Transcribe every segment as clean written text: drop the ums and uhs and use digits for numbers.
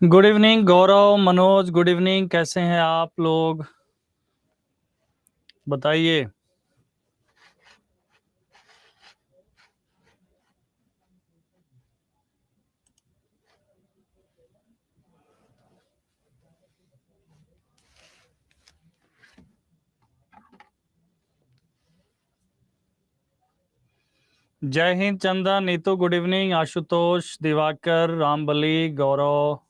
Good evening Gaurav, Manoj. Good evening, कैसे हैं आप लोग? बताइए। जय हिंद Chanda, Neetu good evening, Ashutosh, Diwakar, Rambali, Gaurav,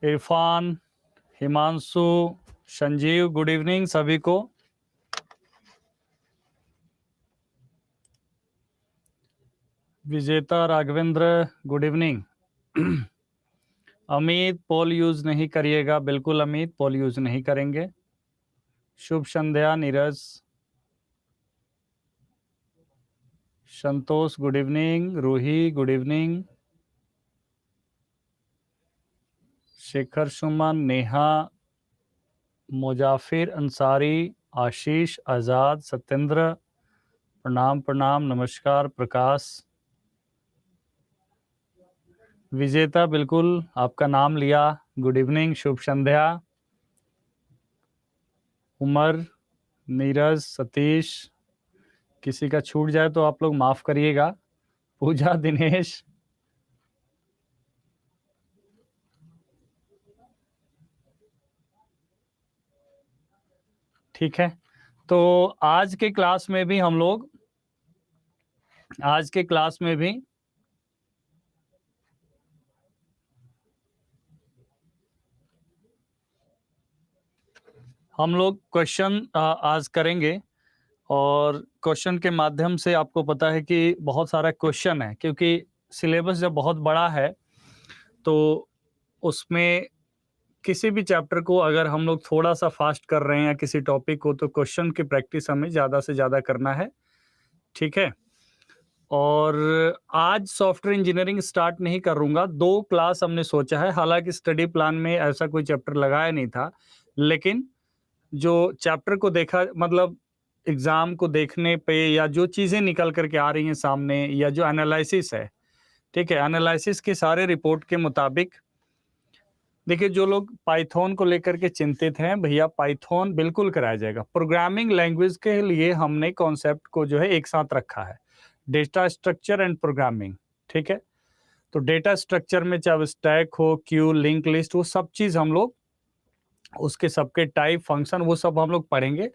Irfan, Himanshu, Sanjeev, good evening सभी को। Vijeta, Raghavendra, good evening. Amit, poll use नहीं करिएगा। बिल्कुल अमित, पोल यूज नहीं करेंगे। शुभ संध्या, Neeraj. Santosh good evening, Roohi good evening, Shekhar Suman, Neha, Muzafir Ansari, Ashish, Azad, Satyendra, प्रणाम प्रणाम, नमस्कार। प्रकाश, विजेता, बिल्कुल आपका नाम लिया। गुड इवनिंग, शुभ संध्या। उमर, नीरज, सतीश, किसी का छूट जाए तो आप लोग माफ करिएगा। पूजा, दिनेश, ठीक है। तो आज के क्लास में भी हम लोग क्वेश्चन आज करेंगे। और क्वेश्चन के माध्यम से आपको पता है कि बहुत सारा क्वेश्चन है, क्योंकि सिलेबस जब बहुत बड़ा है तो उसमें किसी भी चैप्टर को अगर हम लोग थोड़ा सा फास्ट कर रहे हैं या किसी टॉपिक को, तो क्वेश्चन की प्रैक्टिस हमें ज़्यादा से ज़्यादा करना है। ठीक है। और आज सॉफ्टवेयर इंजीनियरिंग स्टार्ट नहीं करूंगा, 2 क्लास हमने सोचा है। हालांकि स्टडी प्लान में ऐसा कोई चैप्टर लगाया नहीं था, लेकिन जो चैप्टर को देखा, मतलब एग्जाम को देखने पे या जो चीज़ें निकल करके आ रही हैं सामने, या जो एनालिसिस है, ठीक है, एनालिसिस के सारे रिपोर्ट के मुताबिक देखिए, जो लोग पाइथन को लेकर के चिंतित हैं, भैया पाइथन बिल्कुल कराया जाएगा। प्रोग्रामिंग लैंग्वेज के लिए हमने कॉन्सेप्ट को जो है एक साथ रखा है, डेटा स्ट्रक्चर एंड प्रोग्रामिंग। ठीक है। तो डेटा स्ट्रक्चर में चाहे स्टैक हो, क्यू, लिंक लिस्ट, वो सब चीज़ हम लोग, उसके सबके टाइप, फंक्शन, वो सब हम लोग पढ़ेंगे।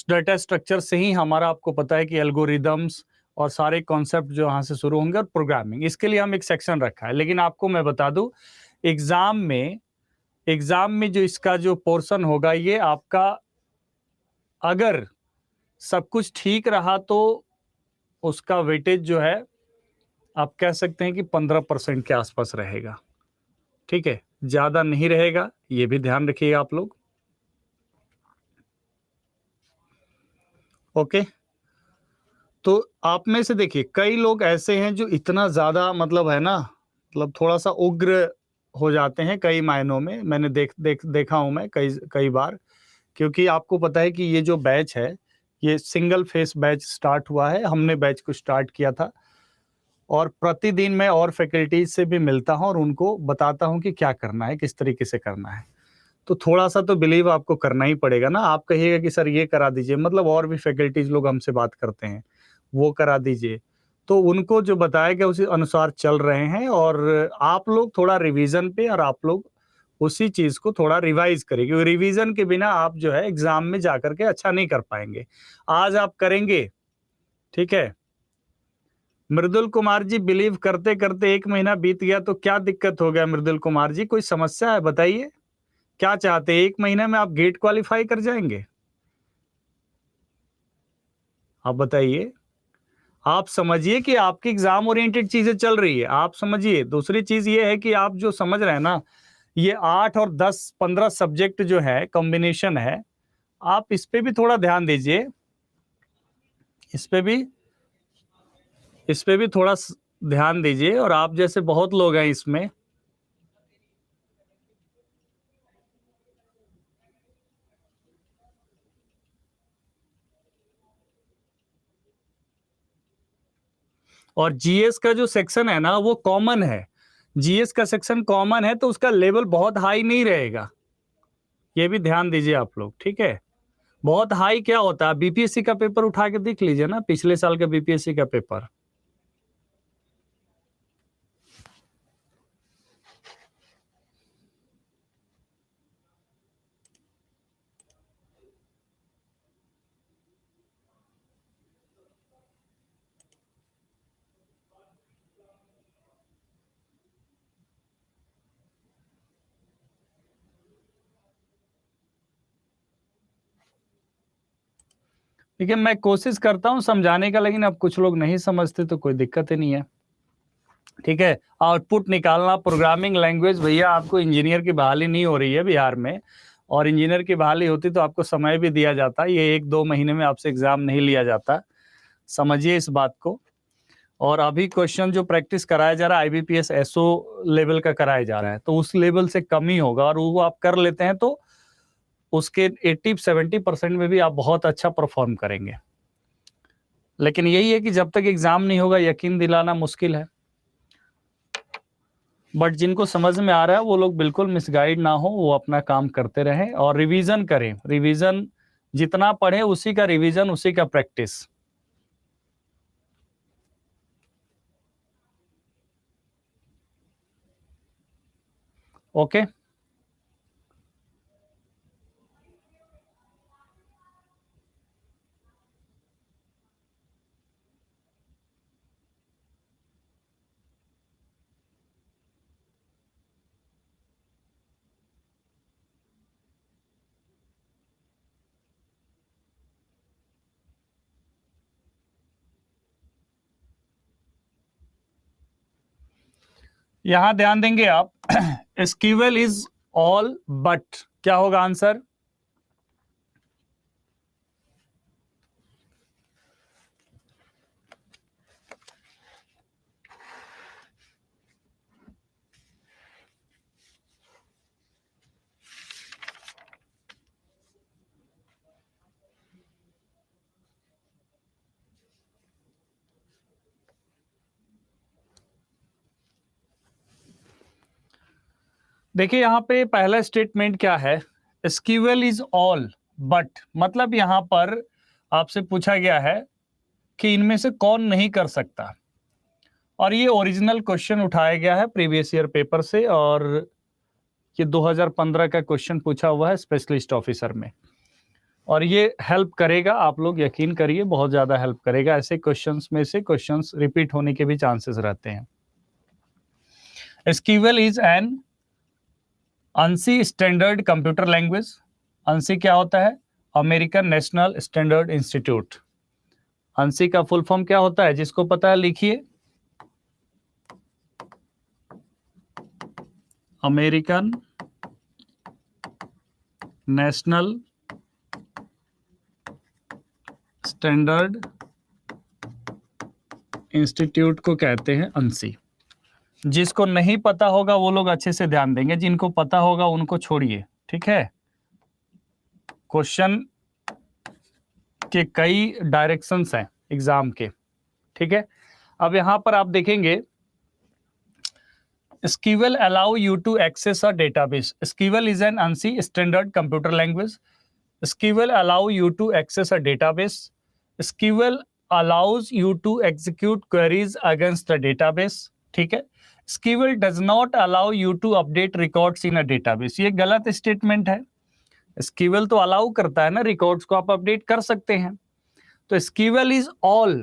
डेटा स्ट्रक्चर से ही हमारा, आपको पता है कि एल्गोरिदम्स और सारे कॉन्सेप्ट जो यहाँ से शुरू होंगे, और प्रोग्रामिंग, इसके लिए हम एक सेक्शन रखा है। लेकिन आपको मैं बता दूं, एग्जाम में जो इसका जो पोर्शन होगा, ये आपका, अगर सब कुछ ठीक रहा तो उसका वेटेज जो है, आप कह सकते हैं कि 15% के आसपास रहेगा। ठीक है, ज्यादा नहीं रहेगा, ये भी ध्यान रखिएगा आप लोग। ओके। तो आप में से देखिए, कई लोग ऐसे हैं जो इतना ज्यादा, मतलब है ना, मतलब थोड़ा सा उग्र हो जाते हैं कई मायनों में। मैंने देखा हूं मैं कई कई बार। क्योंकि आपको पता है कि ये जो बैच है, ये सिंगल फेस बैच स्टार्ट हुआ है। हमने बैच को स्टार्ट किया था, और प्रतिदिन मैं और फैकल्टीज से भी मिलता हूं और उनको बताता हूं कि क्या करना है, किस तरीके से करना है। तो थोड़ा सा तो बिलीव आपको करना ही पड़ेगा ना। आप कहिएगा कि सर ये करा दीजिए, मतलब और भी फैकल्टीज लोग हमसे बात करते हैं, वो करा दीजिए। तो उनको जो बताया गया उसी अनुसार चल रहे हैं। और आप लोग थोड़ा रिवीजन पे, और आप लोग उसी चीज को थोड़ा रिवाइज करिए, क्योंकि रिवीजन के बिना आप जो है एग्जाम में जाकर के अच्छा नहीं कर पाएंगे। आज आप करेंगे, ठीक है। मृदुल कुमार जी, बिलीव करते करते 1 महीना बीत गया, तो क्या दिक्कत हो गया मृदुल कुमार जी? कोई समस्या है, बताइए। क्या चाहते हैं, 1 महीने में आप गेट क्वालिफाई कर जाएंगे? आप बताइए। आप समझिए कि आपकी एग्जाम ओरिएंटेड चीजें चल रही है, आप समझिए। दूसरी चीज ये है कि आप जो समझ रहे हैं ना, ये 8 और 10 15 सब्जेक्ट जो है, कॉम्बिनेशन है, आप इस पे भी थोड़ा ध्यान दीजिए। इस पे भी इस पे भी थोड़ा ध्यान दीजिए। और आप जैसे बहुत लोग हैं इसमें। और जीएस का जो सेक्शन है ना वो कॉमन है, जीएस का सेक्शन कॉमन है, तो उसका लेवल बहुत हाई नहीं रहेगा, ये भी ध्यान दीजिए आप लोग, ठीक है। बहुत हाई क्या होता है, बीपीएससी का पेपर उठा के देख लीजिए ना, पिछले साल का बीपीएससी का पेपर। ठीक है, मैं कोशिश करता हूं समझाने का, लेकिन अब कुछ लोग नहीं समझते तो कोई दिक्कत ही नहीं है, ठीक है। आउटपुट निकालना, प्रोग्रामिंग लैंग्वेज, भैया आपको इंजीनियर की बहाली नहीं हो रही है बिहार में, और इंजीनियर की बहाली होती तो आपको समय भी दिया जाता, ये 1-2 महीने में आपसे एग्जाम नहीं लिया जाता, समझिए इस बात को। और अभी क्वेश्चन जो प्रैक्टिस कराया जा रहा है आईबीपीएस एसओ लेवल का कराया जा रहा है, तो उस लेवल से कम ही होगा, और वो आप कर लेते हैं तो उसके 80-70% में भी आप बहुत अच्छा परफॉर्म करेंगे। लेकिन यही है कि जब तक एग्जाम नहीं होगा यकीन दिलाना मुश्किल है, बट जिनको समझ में आ रहा है वो लोग बिल्कुल मिसगाइड ना हो, वो अपना काम करते रहें और रिवीजन करें। रिवीजन जितना पढ़े उसी का रिवीजन, उसी का प्रैक्टिस। ओके, यहां ध्यान देंगे आप। एसक्यूएल इज ऑल बट, क्या होगा आंसर? देखिए यहां पे पहला स्टेटमेंट क्या है, एसक्यूएल इज ऑल बट, मतलब यहां पर आपसे पूछा गया है कि इनमें से कौन नहीं कर सकता, और ये ओरिजिनल क्वेश्चन उठाया गया है प्रीवियस ईयर पेपर से, और ये 2015 का क्वेश्चन पूछा हुआ है स्पेशलिस्ट ऑफिसर में, और ये हेल्प करेगा, आप लोग यकीन करिए बहुत ज्यादा हेल्प करेगा। ऐसे क्वेश्चंस में से क्वेश्चंस रिपीट होने के भी चांसेस रहते हैं। SQL is an ANSI standard computer language. ANSI क्या होता है? American national standard institute. ANSI का फुल फॉर्म क्या होता है, जिसको पता है लिखिए। अमेरिकन नेशनल स्टैंडर्ड इंस्टीट्यूट को कहते हैं ANSI। जिसको नहीं पता होगा वो लोग अच्छे से ध्यान देंगे, जिनको पता होगा उनको छोड़िए, ठीक है। क्वेश्चन के कई डायरेक्शंस हैं एग्जाम के, ठीक है। अब यहां पर आप देखेंगे SQL allow you to access a database. SQL is an ANSI standard computer language. SQL allow you to access a database. SQL allows you to execute queries against the database. ठीक है। SQL does not allow you to update records in a database. ये गलत statement है। SQL तो allow करता है ना, records को आप अपडेट कर सकते हैं। तो SQL is all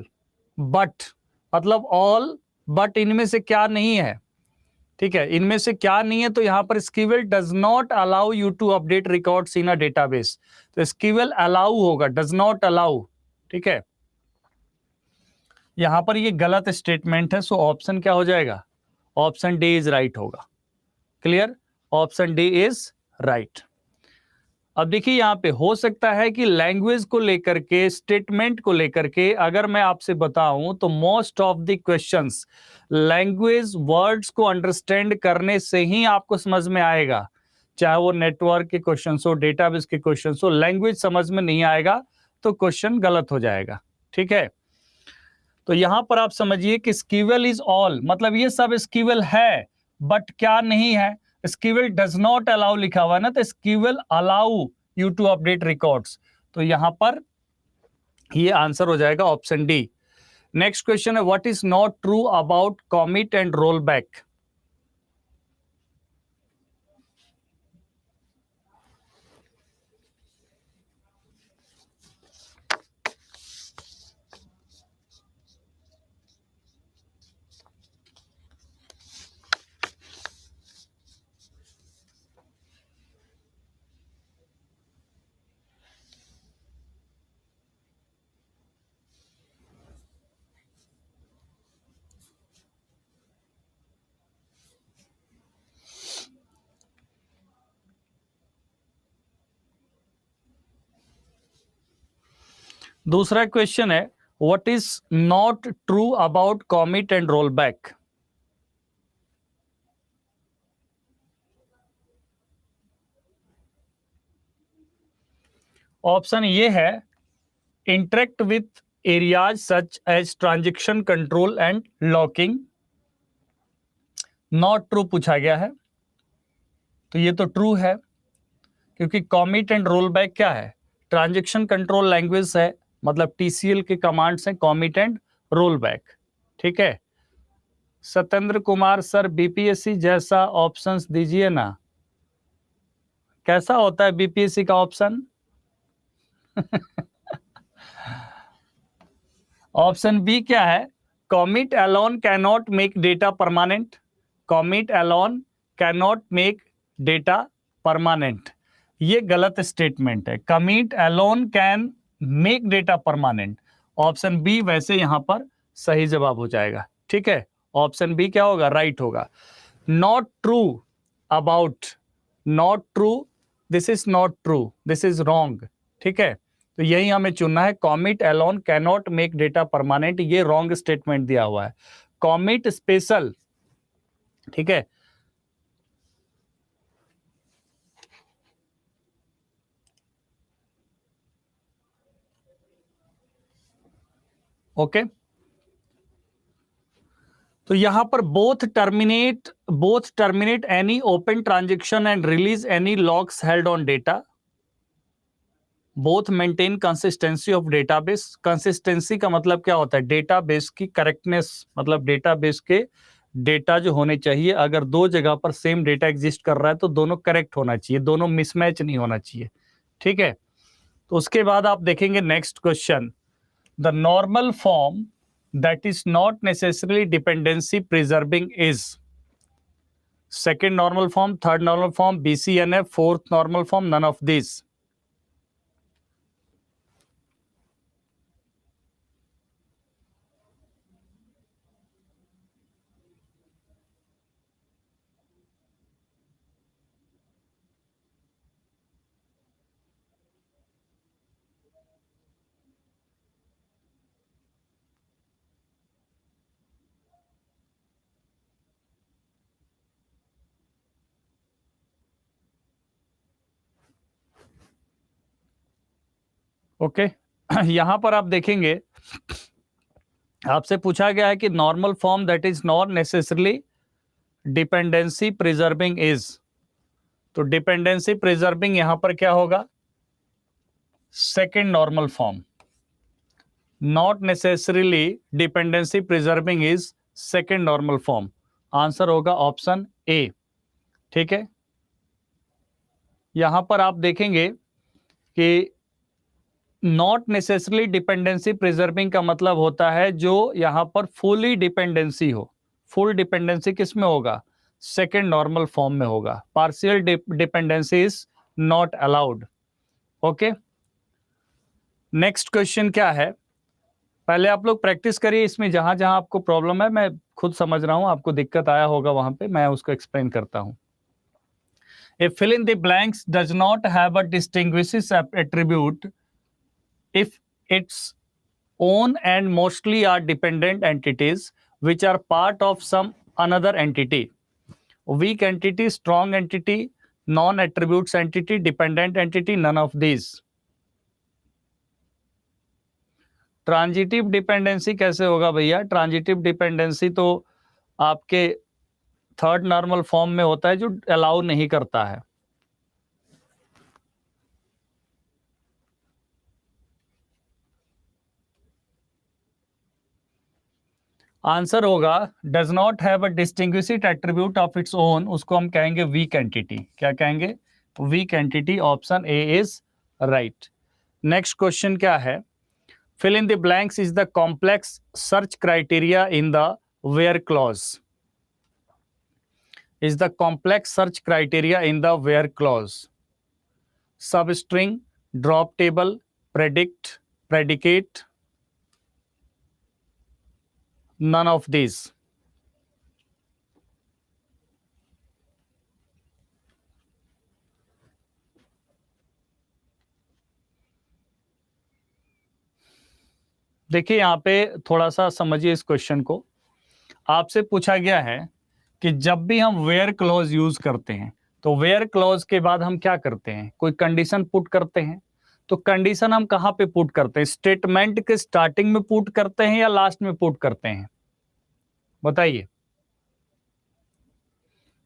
but, मतलब all but इनमें से क्या नहीं है, ठीक है। इनमें से क्या नहीं है, तो यहां पर SQL does not allow you to update records in a database, तो SQL अलाउ होगा, डज नॉट अलाउ, ठीक है। यहां पर ये गलत स्टेटमेंट है, सो ऑप्शन क्या हो जाएगा? ऑप्शन डी इज राइट होगा। Clear? Option D is right. अब देखिए यहां पे हो सकता है कि लैंग्वेज को लेकर के, स्टेटमेंट को लेकर के अगर मैं आपसे बताऊं तो most of the questions language words को अंडरस्टैंड करने से ही आपको समझ में आएगा, चाहे वो नेटवर्क के क्वेश्चन हो, डेटाबेस के क्वेश्चन हो, लैंग्वेज समझ में नहीं आएगा तो क्वेश्चन गलत हो जाएगा, ठीक है। तो यहां पर आप समझिए कि स्कीवल इज ऑल, मतलब ये सब स्कीवल है, बट क्या नहीं है, स्कीवल डज नॉट अलाउ लिखा हुआ है ना, तो SQL allow you to update records. तो यहां पर ये आंसर हो जाएगा ऑप्शन डी। नेक्स्ट क्वेश्चन है, what is not true about commit and roll back. दूसरा क्वेश्चन है, what is not true about commit and roll back. Option ये है, interact with areas such as transaction control and locking. Not true पूछा गया है, तो ये तो ट्रू है, क्योंकि कॉमिट एंड रोल बैक क्या है, ट्रांजेक्शन कंट्रोल लैंग्वेज है, मतलब टीसीएल के कमांड्स हैं कॉमिट एंड रोल बैक। ठीक है, सत्येंद्र कुमार सर बीपीएससी जैसा ऑप्शंस दीजिए ना। कैसा होता है बीपीएससी का ऑप्शन? ऑप्शन बी क्या है, commit alone can not make data permanent. Commit alone can not make data permanent, ये गलत स्टेटमेंट है। Commit alone can make data permanent, option B वैसे यहां पर सही जवाब हो जाएगा। ठीक है, ऑप्शन बी क्या होगा, राइट होगा। Not true about, not true, this is not true, this is wrong. ठीक है, तो यही हमें चुनना है, commit alone can not make data permanent, ये रॉन्ग स्टेटमेंट दिया हुआ है। कॉमिट स्पेशल, ठीक है, ओके। तो यहां पर both terminate any open transaction and release any locks held on data. Both maintain consistency of database. Consistency का मतलब क्या होता है, डेटाबेस की करेक्टनेस, मतलब डेटाबेस के डेटा जो होने चाहिए, अगर दो जगह पर सेम डेटा एग्जिस्ट कर रहा है तो दोनों करेक्ट होना चाहिए, दोनों मिसमैच नहीं होना चाहिए। ठीक है, तो उसके बाद आप देखेंगे next question, the normal form that is not necessarily dependency preserving is second normal form, third normal form, BCNF, fourth normal form, none of these. Okay, यहां पर आप देखेंगे आपसे पूछा गया है कि normal form that is not necessarily dependency preserving is, तो डिपेंडेंसी प्रिजर्विंग यहां पर क्या होगा, second normal form. Not necessarily dependency preserving is second normal form, answer होगा ऑप्शन ए। ठीक है, यहां पर आप देखेंगे कि नॉट नेसेसरली डिपेंडेंसी प्रिजर्विंग का मतलब होता है जो यहां पर फुली डिपेंडेंसी हो। फुल डिपेंडेंसी किस में होगा, सेकेंड नॉर्मल फॉर्म में होगा। Partial dependency is not allowed. Okay, next question क्या है, पहले आप लोग प्रैक्टिस करिए इसमें, जहां जहां आपको प्रॉब्लम है मैं खुद समझ रहा हूं, आपको दिक्कत आया होगा वहां पे, मैं उसको एक्सप्लेन करता हूं। A fill in the blanks does not have a distinguishes attribute if its own and mostly are dependent entities which are part of some another entity. Weak entity, strong entity, non-attributes entity, dependent entity, none of these. Transitive dependency कैसे होगा भैया? Transitive dependency तो आपके third normal form में होता है, जो allow नहीं करता है। आंसर होगा does not have a distinguishing attribute of its own, उसको हम कहेंगे वीक एंटिटी। क्या कहेंगे? Weak entity. Option A is right. Next question क्या है? fill in the blanks is the complex search criteria in the where clause, is the complex search criteria in the where clause substring, drop table, predict, predicate, none of these। देखिए यहां पे थोड़ा सा समझिए इस question को। आपसे पूछा गया है कि जब भी हम वेयर क्लॉज यूज करते हैं तो वेयर क्लॉज के बाद हम क्या करते हैं? कोई कंडीशन पुट करते हैं। तो कंडीशन हम कहां पे पुट करते हैं? स्टेटमेंट के स्टार्टिंग में पुट करते हैं या लास्ट में पुट करते हैं? बताइए।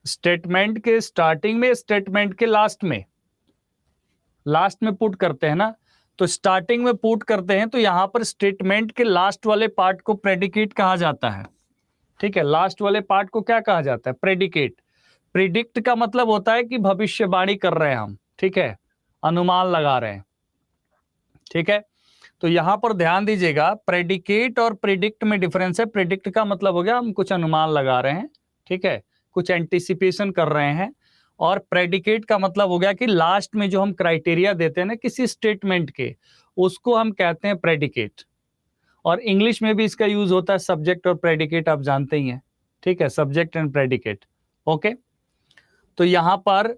स्टेटमेंट के स्टार्टिंग में, स्टेटमेंट के लास्ट में? लास्ट में पुट करते हैं ना। तो स्टार्टिंग में पुट करते हैं तो यहां पर स्टेटमेंट के लास्ट वाले पार्ट को प्रेडिकेट कहा जाता है। ठीक है, लास्ट वाले पार्ट को क्या कहा जाता है? प्रेडिकेट। प्रिडिक्ट का मतलब होता है कि भविष्यवाणी कर रहे हैं हम, ठीक है, अनुमान लगा रहे हैं। ठीक है, तो यहां पर ध्यान दीजिएगा, प्रेडिकेट और प्रिडिक्ट में डिफरेंस है। प्रिडिक्ट का मतलब हो गया हम कुछ अनुमान लगा रहे हैं, ठीक है, कुछ एंटिसिपेशन कर रहे हैं। और प्रेडिकेट का मतलब हो गया कि लास्ट में जो हम क्राइटेरिया देते हैं ना किसी स्टेटमेंट के, उसको हम कहते हैं प्रेडिकेट। और इंग्लिश में भी इसका यूज होता है सब्जेक्ट और प्रेडिकेट, आप जानते ही हैं। ठीक है, सब्जेक्ट एंड प्रेडिकेट। ओके, तो यहां पर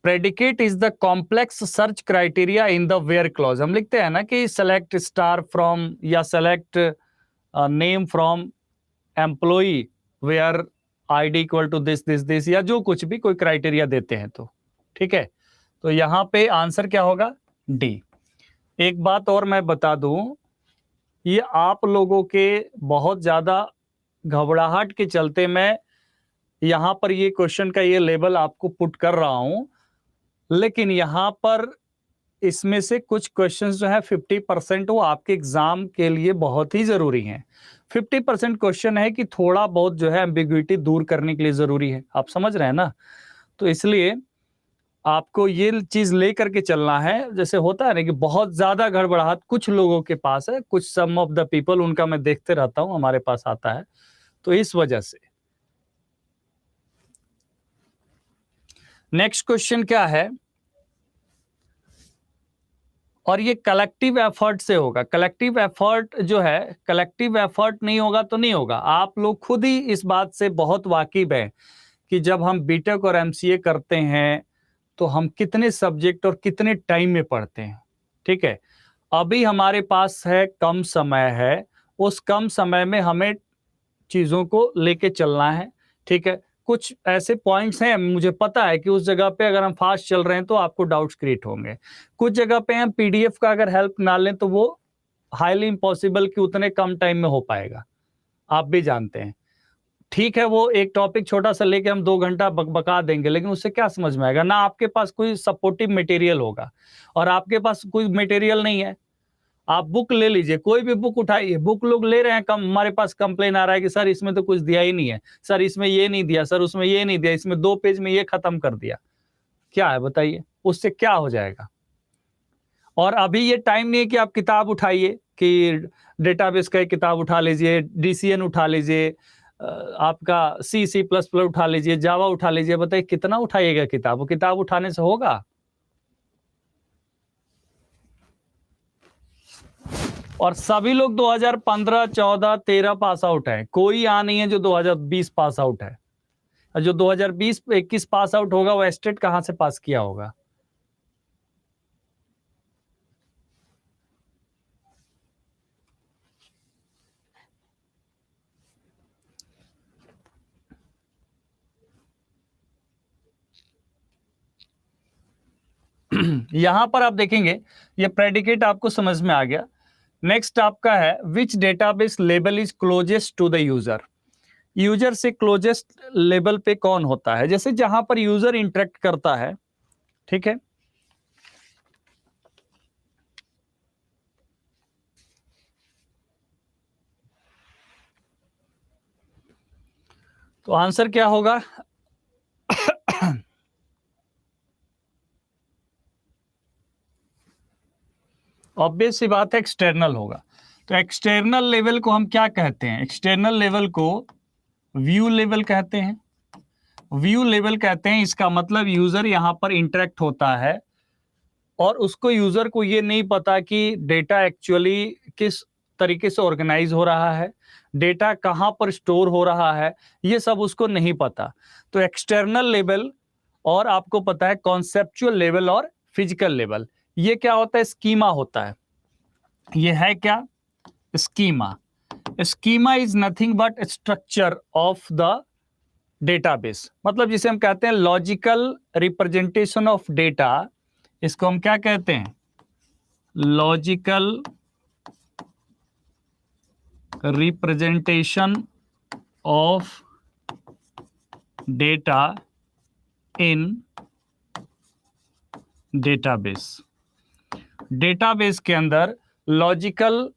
predicate is the complex search criteria in the where clause. हम लिखते हैं ना कि सेलेक्ट स्टार फ्रॉम या select name from employee where ID equal to this this this, या जो कुछ भी कोई क्राइटेरिया देते हैं तो। ठीक है, तो यहां पे आंसर क्या होगा? डी। एक बात और मैं बता दूं, ये आप लोगों के बहुत ज्यादा घबराहट के चलते मैं यहां पर ये क्वेश्चन का ये लेवल आपको पुट कर रहा हूं, लेकिन यहां पर इसमें से कुछ क्वेश्चंस जो है 50% वो आपके एग्जाम के लिए बहुत ही जरूरी हैं। 50% क्वेश्चन है कि थोड़ा बहुत जो है एम्बिग्विटी दूर करने के लिए जरूरी है। आप समझ रहे हैं ना? तो इसलिए आपको ये चीज लेकर के चलना है। जैसे होता है ना कि बहुत ज्यादा गड़बड़ाहट कुछ लोगों के पास है, कुछ सम ऑफ द पीपल, उनका मैं देखते रहता हूं, हमारे पास आता है, तो इस वजह से। नेक्स्ट क्वेश्चन क्या है? और ये कलेक्टिव एफर्ट से होगा। कलेक्टिव एफर्ट जो है, कलेक्टिव एफर्ट नहीं होगा तो नहीं होगा। आप लोग खुद ही इस बात से बहुत वाकिफ हैं कि जब हम बीटेक और एमसीए करते हैं तो हम कितने सब्जेक्ट और कितने टाइम में पढ़ते हैं। ठीक है, अभी हमारे पास है कम समय है, उस कम समय में हमें चीजों को लेके चलना है। ठीक है, कुछ ऐसे पॉइंट्स हैं, मुझे पता है कि उस जगह पे अगर हम फास्ट चल रहे हैं तो आपको डाउट्स क्रिएट होंगे। कुछ जगह पे हम पीडीएफ का अगर हेल्प ना लें तो वो हाईली इम्पॉसिबल कि उतने कम टाइम में हो पाएगा, आप भी जानते हैं। ठीक है, वो एक टॉपिक छोटा सा लेके हम 2 घंटा बका देंगे, लेकिन उससे क्या समझ में आएगा? ना आपके पास कोई सपोर्टिव मटेरियल होगा, और आपके पास कोई मटेरियल नहीं है। आप बुक ले लीजिए, कोई भी बुक उठाइए, बुक लोग ले रहे हैं कम, हमारे पास कंप्लेन आ रहा है कि सर इसमें तो कुछ दिया ही नहीं है, सर इसमें ये नहीं दिया, सर उसमें ये नहीं दिया, इसमें 2 पेज में ये खत्म कर दिया। क्या है बताइए, उससे क्या हो जाएगा? और अभी ये टाइम नहीं है कि आप किताब उठाइए, कि डेटाबेस का एक किताब उठा लीजिए, डीसीएन उठा लीजिए, आपका सी प्लस प्लस उठा लीजिए, जावा उठा लीजिए। बताइए कितना उठाइएगा किताब? वो किताब उठाने से होगा? और सभी लोग 2015, 14, 13 पास आउट है, कोई यहाँ नहीं है जो 2020 पास आउट है। और जो 2020, 21 पास आउट होगा वो स्टेट कहां से पास किया होगा? यहां पर आप देखेंगे, ये प्रेडिकेट आपको समझ में आ गया नेक्स्ट आपका है विच डेटाबेस लेबल is closest to the user. User से क्लोजेस्ट लेबल पे कौन होता है, जैसे जहां पर यूजर इंटरेक्ट करता है, ठीक है। तो आंसर क्या होगा? ऑब्वियस सी बात है, एक्सटर्नल होगा। तो एक्सटर्नल लेवल को हम क्या कहते हैं? एक्सटर्नल लेवल को व्यू लेवल कहते हैं। व्यू लेवल कहते हैं, इसका मतलब यूजर यहां पर इंटरेक्ट होता है और उसको, यूजर को ये नहीं पता कि डेटा एक्चुअली किस तरीके से ऑर्गेनाइज हो रहा है, डेटा कहां पर स्टोर हो रहा है, ये सब उसको नहीं पता। तो एक्सटर्नल लेवल, और आपको पता है कॉन्सेप्चुअल लेवल और फिजिकल लेवल, ये क्या होता है? स्कीमा होता है। ये है क्या? Schema. Schema is nothing but structure of the database, मतलब जिसे हम कहते हैं लॉजिकल रिप्रेजेंटेशन ऑफ डेटा। इसको हम क्या कहते हैं? Logical representation of data in database. Database के अंदर logical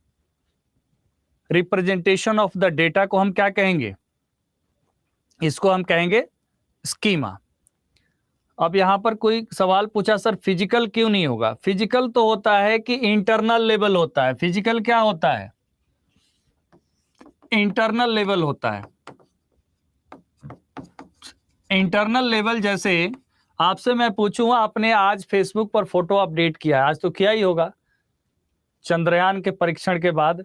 representation of the data को हम क्या कहेंगे? इसको हम कहेंगे स्कीमा। अब यहां पर कोई सवाल पूछा, सर फिजिकल क्यों नहीं होगा? फिजिकल तो होता है कि इंटरनल लेवल होता है। फिजिकल क्या होता है? इंटरनल लेवल होता है। इंटरनल लेवल, जैसे आपसे मैं पूछूंगा आपने आज फेसबुक पर फोटो अपडेट किया है, आज तो किया ही होगा चंद्रयान के परीक्षण के बाद,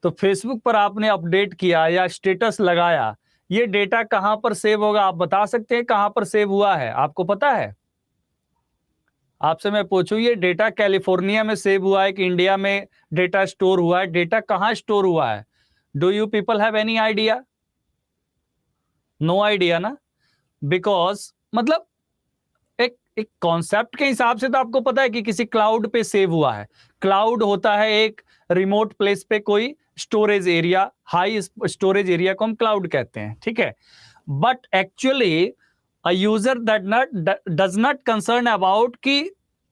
तो फेसबुक पर आपने अपडेट किया या स्टेटस लगाया, ये डेटा कहां पर सेव होगा? आप बता सकते हैं कहां पर सेव हुआ है? आपको पता है? आपसे मैं पूछूं, ये डेटा कैलिफोर्निया में सेव हुआ है कि इंडिया में डेटा स्टोर हुआ है? डेटा कहां स्टोर हुआ है? Do you people have any idea? No idea ना, बिकॉज मतलब एक कॉन्सेप्ट के हिसाब से तो आपको पता है कि किसी क्लाउड पे सेव हुआ है। क्लाउड होता है एक रिमोट प्लेस पे कोई storage area, high storage area को हम क्लाउड कहते हैं, ठीक है। But actually a user does not concern about कि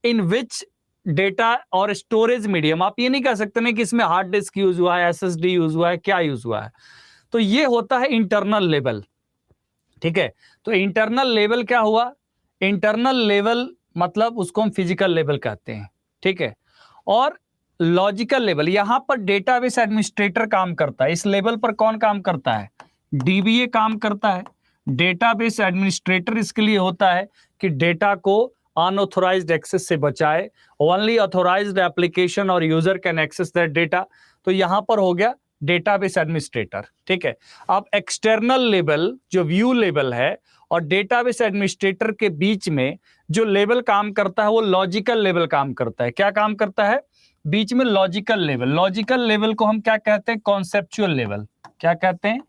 इन विच डेटा और स्टोरेज मीडियम। आप ये नहीं कह सकते ना कि इसमें हार्ड डिस्क यूज हुआ है, एसएसडी यूज हुआ है, क्या यूज हुआ है। तो ये होता है इंटरनल लेवल, ठीक है। तो इंटरनल लेवल क्या हुआ? इंटरनल लेवल मतलब उसको हम फिजिकल लेवल कहते हैं, ठीक है। और लॉजिकल लेवल, यहां पर डेटाबेस एडमिनिस्ट्रेटर काम करता है। इस लेवल पर कौन काम करता है? डीबीए काम करता है। डेटाबेस एडमिनिस्ट्रेटर इसके लिए होता है कि डेटा को अनऑथोराइज्ड एक्सेस से बचाए। ओनली ऑथोराइज्ड एप्लीकेशन और user can access that data. तो यहां पर हो गया डेटाबेस एडमिनिस्ट्रेटर, ठीक है। अब एक्सटर्नल लेवल जो व्यू लेवल है और डेटाबेस एडमिनिस्ट्रेटर के बीच में जो लेवल काम करता है वो लॉजिकल लेवल काम करता है। क्या काम करता है? बीच में लॉजिकल लेवल। लॉजिकल लेवल को हम क्या कहते हैं? Conceptual level. क्या कहते हैं?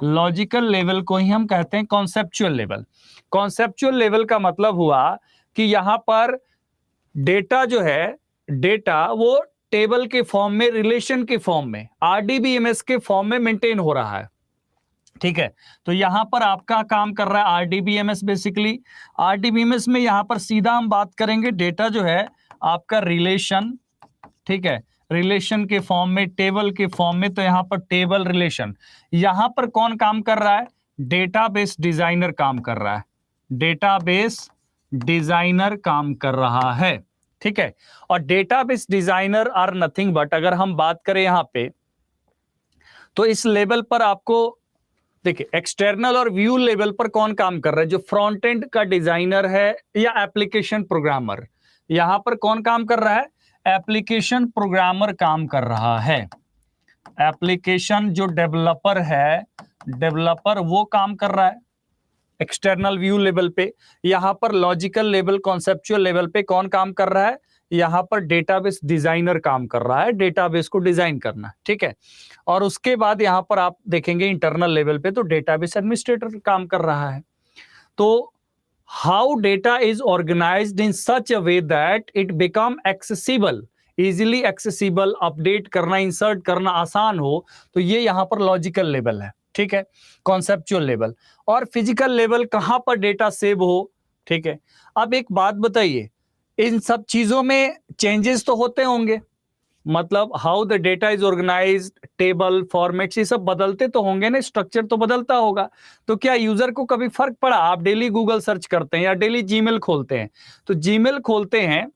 लॉजिकल लेवल को ही हम कहते हैं कॉन्सेप्चुअल लेवल। कॉन्सेप्चुअल लेवल का मतलब हुआ कि यहां पर डेटा जो है, डेटा वो टेबल के फॉर्म में, रिलेशन के फॉर्म में, आरडीबीएमएस के फॉर्म में मेंटेन हो रहा है, ठीक है। तो यहां पर आपका काम कर रहा है आरडीबीएमएस। बेसिकली आरडीबीएमएस में यहां पर सीधा हम बात करेंगे, डेटा जो है आपका रिलेशन, ठीक है, रिलेशन के फॉर्म में, टेबल के फॉर्म में। तो यहां पर टेबल रिलेशन, यहां पर कौन काम कर रहा है? डेटाबेस डिजाइनर काम कर रहा है। डेटाबेस डिजाइनर काम कर रहा है, ठीक है। और database designer are nothing but, अगर हम बात करें यहां पे, तो इस लेवल पर आपको देखिए एक्सटर्नल और व्यू लेवल पर कौन काम कर रहा है? जो फ्रंट एंड का डिजाइनर है या एप्लीकेशन प्रोग्रामर, यहां पर कौन काम कर रहा है? एप्लीकेशन प्रोग्रामर काम कर रहा है। एप्लीकेशन जो डेवलपर है, डेवलपर वो काम कर रहा है एक्सटर्नल व्यू लेवल पे। यहां पर लॉजिकल लेवल, कॉन्सेप्चुअल लेवल पे कौन काम कर रहा है? यहां पर डेटाबेस डिजाइनर काम कर रहा है, डेटाबेस को डिजाइन करना, ठीक है। और उसके बाद यहां पर आप देखेंगे इंटरनल लेवल पे तो डेटाबेस एडमिनिस्ट्रेटर काम कर रहा है। तो how data is organised in such a way that it become accessible easily accessible, update करना, इंसर्ट करना आसान हो, तो ये यहाँ पर लॉजिकल लेवल है, ठीक है, कॉन्सेप्चुअल लेवल। और फिजिकल लेवल कहाँ पर डेटा सेव हो, ठीक है। अब एक बात बताइए, इन सब चीजों में चेंजेस तो होते होंगे, मतलब how the data is organised, table formats, ये सब बदलते तो होंगे ना, स्ट्रक्चर तो बदलता होगा। तो क्या यूजर को कभी फर्क पड़ा? आप डेली गूगल सर्च करते हैं या डेली जीमेल खोलते हैं, तो जीमेल खोलते हैं,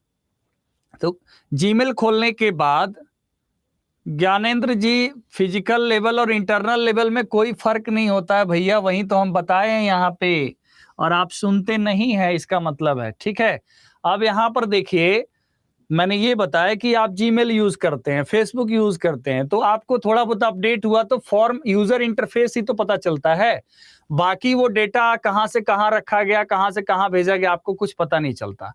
तो जीमेल खोलने के बाद ज्ञानेंद्र जी, फिजिकल लेवल और इंटरनल लेवल में कोई फर्क नहीं होता है भैया, वही तो हम बताए हैं यहाँ पे, और आप सुनते नहीं है, इसका मतलब है, ठीक है। अब यहाँ पर देखिए, मैंने ये बताया कि आप जीमेल यूज करते हैं, फेसबुक यूज करते हैं, तो आपको थोड़ा बहुत अपडेट हुआ तो फॉर्म यूजर इंटरफेस ही तो पता चलता है, बाकी वो डेटा कहां से कहां रखा गया, कहां से कहां भेजा गया, आपको कुछ पता नहीं चलता।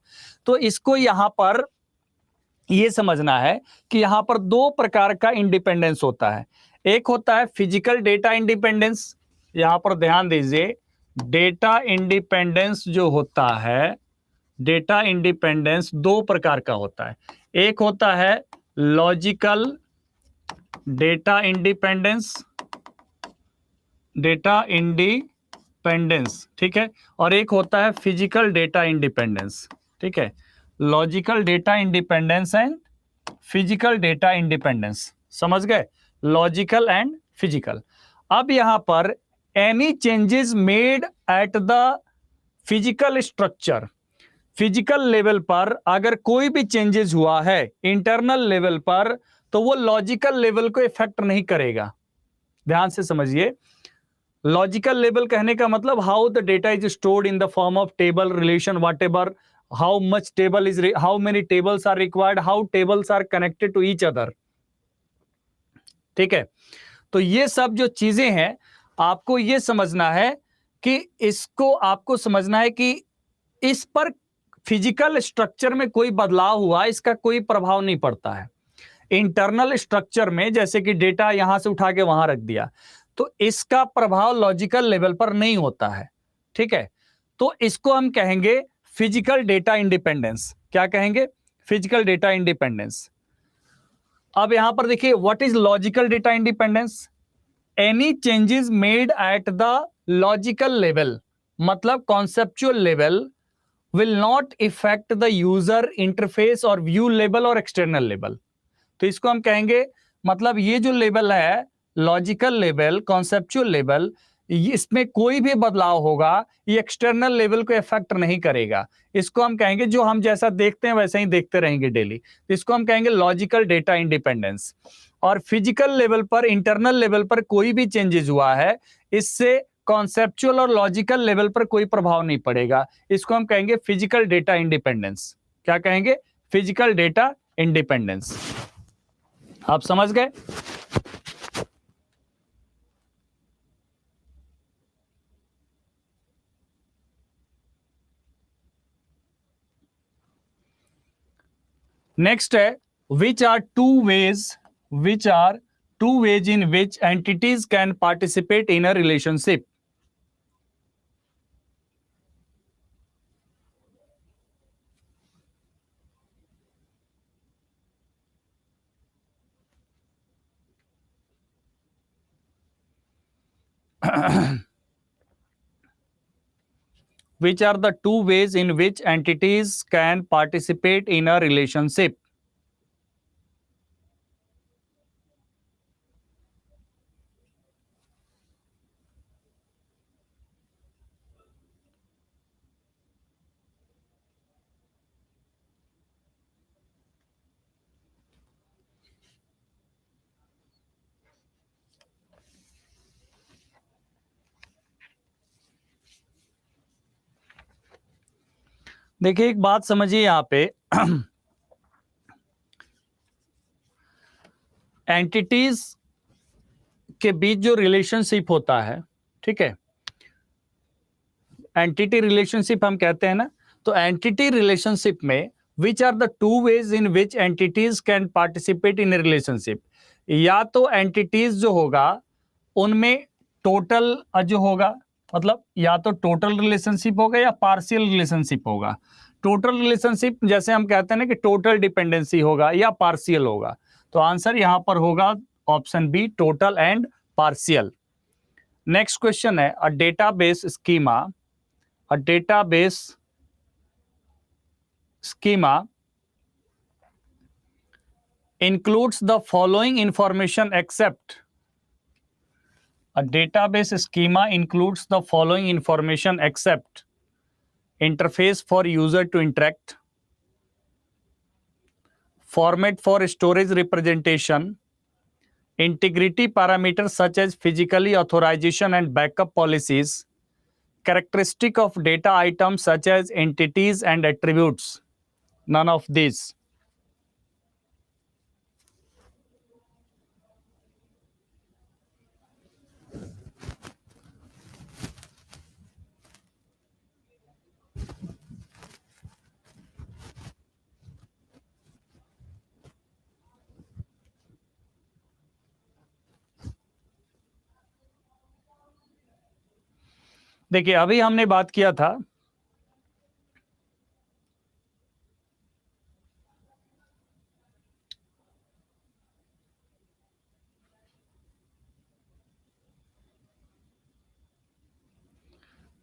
तो इसको यहां पर ये समझना है कि यहां पर दो प्रकार का इंडिपेंडेंस होता है। एक होता है फिजिकल डेटा इंडिपेंडेंस, यहां पर ध्यान दीजिए, डेटा इंडिपेंडेंस जो होता है, डेटा इंडिपेंडेंस दो प्रकार का होता है। एक होता है logical data independence, data independence, ठीक है, और एक होता है फिजिकल डेटा इंडिपेंडेंस, ठीक है। Logical data independence and physical data independence, समझ गए, लॉजिकल एंड फिजिकल। अब यहां पर any changes made at the physical structure, physical level पर अगर कोई भी चेंजेस हुआ है इंटरनल लेवल पर, तो वो लॉजिकल लेवल को इफेक्ट नहीं करेगा। ध्यान से समझिए, लॉजिकल लेवल कहने का मतलब how the data is stored in the form of table, relation, whatever, how much table is, how many tables are required, how tables are connected to each other, ठीक है। तो ये सब जो चीजें हैं, आपको ये समझना है कि इसको आपको समझना है कि इस पर फिजिकल स्ट्रक्चर में कोई बदलाव हुआ, इसका कोई प्रभाव नहीं पड़ता है। इंटरनल स्ट्रक्चर में जैसे कि डेटा यहां से उठा के वहां रख दिया, तो इसका प्रभाव लॉजिकल लेवल पर नहीं होता है, ठीक है। तो इसको हम कहेंगे फिजिकल डेटा इंडिपेंडेंस। क्या कहेंगे? Physical data independence. अब यहां पर देखिए, what is logical data independence? Any changes made at the logical level, मतलब conceptual level, will not affect the user interface और view लेवल और external लेवल। तो इसको हम कहेंगे, मतलब ये जो लेवल है, लॉजिकल लेवल, कॉन्सेप्चुअल लेवल, इसमें कोई भी बदलाव होगा ये एक्सटर्नल लेवल को इफेक्ट नहीं करेगा। इसको हम कहेंगे, जो हम जैसा देखते हैं वैसा ही देखते रहेंगे डेली, तो इसको हम कहेंगे लॉजिकल डेटा इंडिपेंडेंस। और फिजिकल लेवल पर, इंटरनल लेवल पर कोई भी चेंजेस हुआ है, इससे कॉन्सेप्चुअल और लॉजिकल लेवल पर कोई प्रभाव नहीं पड़ेगा। इसको हम कहेंगे फिजिकल डेटा इंडिपेंडेंस। क्या कहेंगे? Physical data independence. आप समझ गए? नेक्स्ट है, which are two ways in which entities can participate in a relationship. Which are the two ways in which entities can participate in a relationship? देखिए, एक बात समझिए यहां पे, एंटिटीज के बीच जो रिलेशनशिप होता है, ठीक है, एंटिटी रिलेशनशिप हम कहते हैं ना, तो एंटिटी रिलेशनशिप में which are the two ways in which entities can participate in relationship, या तो एंटिटीज जो होगा उनमें टोटल जो होगा, मतलब या तो टोटल रिलेशनशिप होगा या पार्शियल रिलेशनशिप होगा, टोटल रिलेशनशिप जैसे हम कहते हैं ना कि टोटल डिपेंडेंसी होगा या पार्शियल होगा, तो आंसर यहां पर होगा option B, total and partial. Next question है a database schema, a database schema includes the following information except, a database schema includes the following information except interface for user to interact, format for storage representation, integrity parameters such as physically authorization and backup policies, characteristic of data items such as entities and attributes, none of these। देखिए अभी हमने बात किया था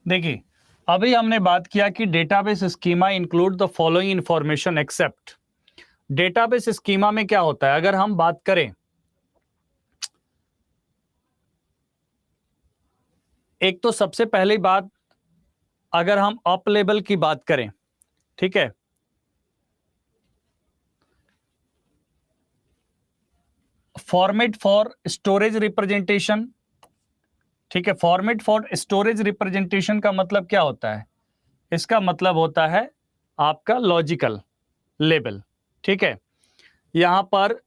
देखिए अभी हमने बात किया कि database schema include the following information except. Database schema में क्या होता है, अगर हम बात करें, एक तो सबसे पहली बात अगर हम अप लेवल की बात करें, ठीक है, फॉर्मेट फॉर स्टोरेज रिप्रेजेंटेशन, ठीक है, फॉर्मेट फॉर स्टोरेज रिप्रेजेंटेशन का मतलब क्या होता है, इसका मतलब होता है आपका लॉजिकल लेवल, ठीक है। यहां पर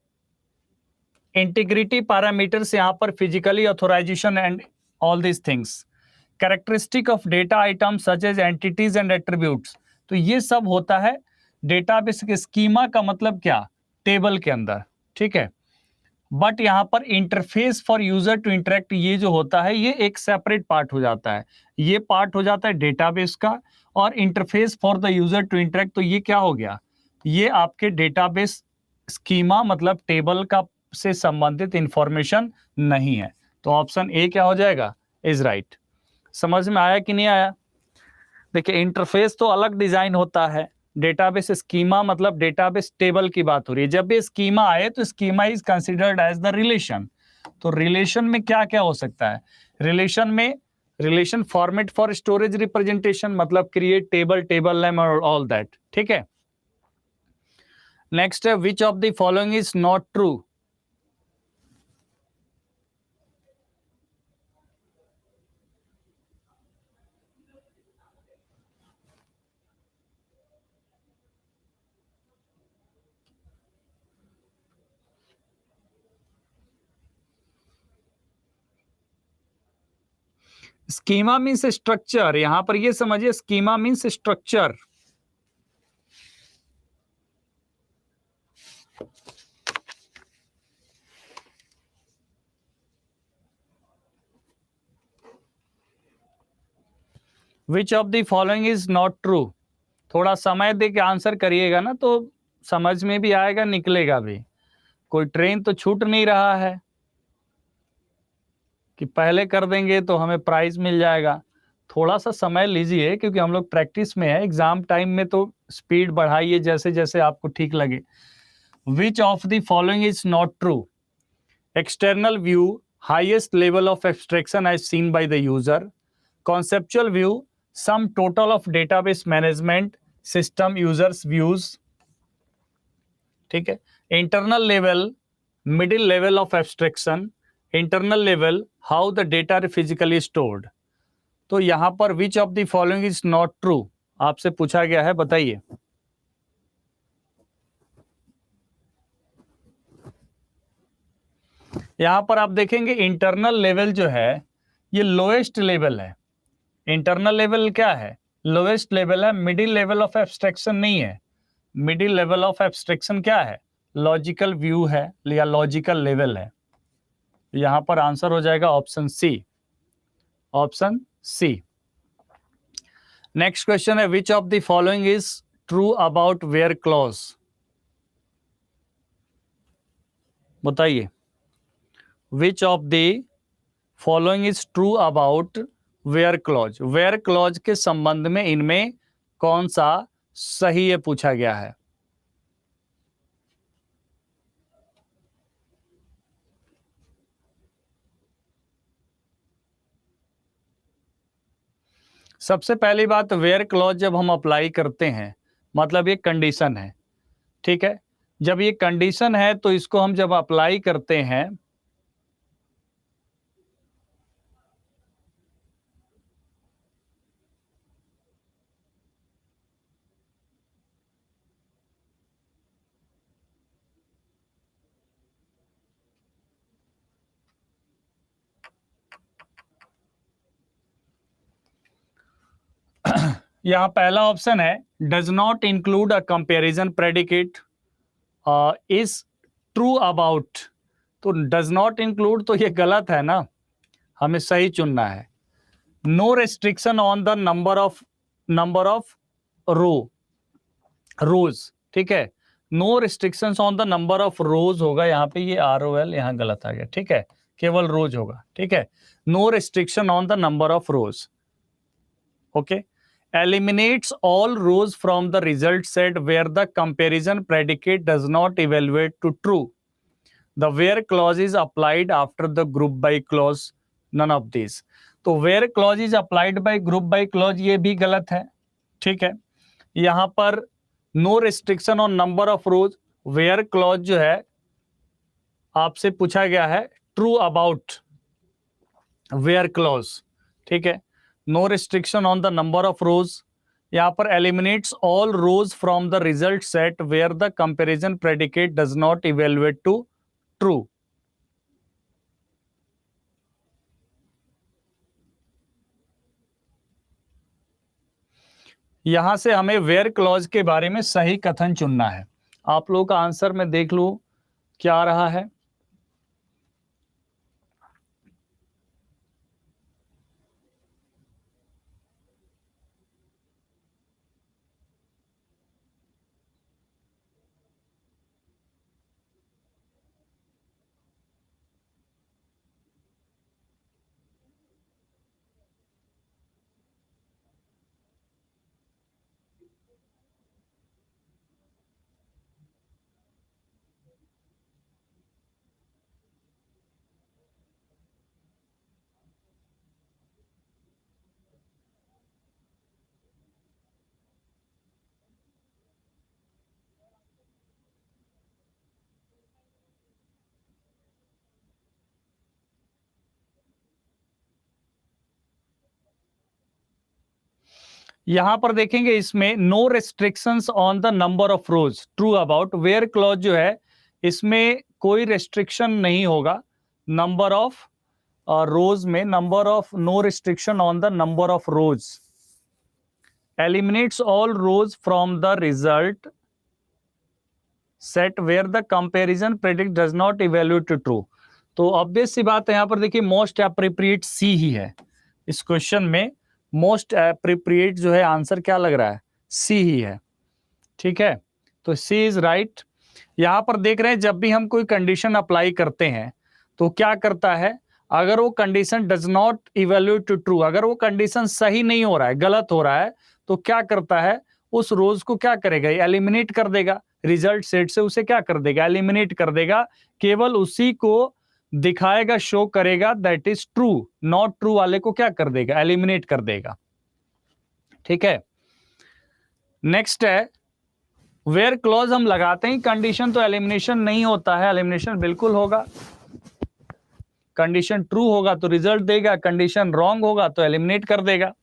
इंटीग्रिटी पैरामीटर्स, यहां पर physically authorisation and all these things, characteristic of data item such as entities and attributes, तो ये सब होता है डेटाबेस के स्कीमा का मतलब क्या, टेबल के अंदर, ठीक है। बट यहां पर interface for user to interact ये जो होता है ये एक सेपरेट पार्ट हो जाता है, ये पार्ट हो जाता है डेटाबेस का, और interface for the user to interact तो ये क्या हो गया, ये आपके डेटाबेस स्कीमा मतलब टेबल का से संबंधित इंफॉर्मेशन नहीं है। तो ऑप्शन ए क्या हो जाएगा, इज राइट। समझ में आया कि नहीं आया? देखिए इंटरफेस तो अलग डिजाइन होता है, डेटाबेस स्कीमा मतलब डेटाबेस टेबल की बात हो रही है। जब ये स्कीमा आए तो schema is considered as the relation. तो रिलेशन में क्या क्या हो सकता है, रिलेशन में relation format for storage representation मतलब क्रिएट टेबल, टेबल नेम और ऑल दैट, ठीक है। नेक्स्ट है which of the following is not true. Schema means structure, यहां पर ये समझिए schema means structure. Which of the following is not true, थोड़ा समय दे के आंसर करिएगा ना तो समझ में भी आएगा, निकलेगा भी। कोई ट्रेन तो छूट नहीं रहा है कि पहले कर देंगे तो हमें प्राइज मिल जाएगा। थोड़ा सा समय लीजिए क्योंकि हम लोग प्रैक्टिस में है, एग्जाम टाइम में तो स्पीड बढ़ाइए जैसे जैसे आपको ठीक लगे। Which of the following is not true, external view highest level of abstraction as seen by the user, conceptual view sum total of database management system users views, ठीक है। internal level middle level of abstraction, internal level how the data are physically stored। तो यहां पर which of the following is not true आपसे पूछा गया है, बताइए। यहां पर आप देखेंगे इंटरनल लेवल जो है ये लोएस्ट लेवल है। इंटरनल लेवल क्या है, लोएस्ट लेवल है, मिडिल लेवल ऑफ एब्स्ट्रैक्शन नहीं है। मिडिल लेवल ऑफ एब्स्ट्रैक्शन क्या है, लॉजिकल व्यू है या लॉजिकल लेवल है। यहां पर आंसर हो जाएगा option C, option C. Next question है which of the following is true about where clause? बताइए, which of the following is true about where clause? Where clause के संबंध में इनमें कौन सा सही है पूछा गया है। सबसे पहली बात, वेयर क्लॉज जब हम अप्लाई करते हैं मतलब ये कंडीशन है, ठीक है। जब ये कंडीशन है तो इसको हम जब अप्लाई करते हैं यहां पहला ऑप्शन है does not include a comparison predicate is true about. तो डज नॉट इंक्लूड तो ये गलत है ना, हमें सही चुनना है। No restriction on the number of row rows, ठीक है। No restriction on the number of rows होगा यहाँ पे, ये ROL यहाँ गलत आ गया, ठीक है। केवल रोज होगा, ठीक है। No restriction on the number of rows, okay. Eliminates all rows from the result set where the comparison predicate does not evaluate to true. The where clause is applied after the group by clause. None of these. तो where clause is applied by group by clause ये भी गलत है, ठीक है। यहां पर no restriction on number of rows, where clause जो है आपसे पूछा गया है ट्रू अबाउट वेयर क्लॉज, ठीक है। No restriction on the number of rows, यहां पर eliminates all rows from the result set where the comparison predicate does not evaluate to true. यहां से हमें वेयर क्लॉज के बारे में सही कथन चुनना है। आप लोगों का आंसर में देख लो क्या आ रहा है। यहां पर देखेंगे इसमें no restrictions on the number of rows, true about where clause जो है इसमें कोई रेस्ट्रिक्शन नहीं होगा नंबर ऑफ रोज में, number of no restriction on the number of rows, eliminates all rows from the result set where the comparison predicate does not evaluate to true. तो obvious सी बात है, यहां पर देखिए मोस्ट एप्रोप्रिएट सी ही है इस क्वेश्चन में। मोस्ट एप्रोप्रिएट जो है आंसर क्या लग रहा है, सी ही है, ठीक है। तो सी इज राइट। यहां पर देख रहे हैं जब भी हम कोई कंडीशन अप्लाई करते हैं तो क्या करता है, अगर वो condition does not evaluate to true, अगर वो कंडीशन सही नहीं हो रहा है, गलत हो रहा है, तो क्या करता है उस रोज को क्या करेगा, एलिमिनेट कर देगा रिजल्ट सेट से, उसे क्या कर देगा, एलिमिनेट कर देगा। केवल उसी को दिखाएगा, शो करेगा that is true, not true वाले को क्या कर देगा, एलिमिनेट कर देगा, ठीक है। नेक्स्ट है वेयर क्लॉज हम लगाते ही कंडीशन तो एलिमिनेशन नहीं होता है, एलिमिनेशन बिल्कुल होगा। कंडीशन ट्रू होगा तो रिजल्ट देगा, कंडीशन रॉन्ग होगा तो एलिमिनेट कर देगा।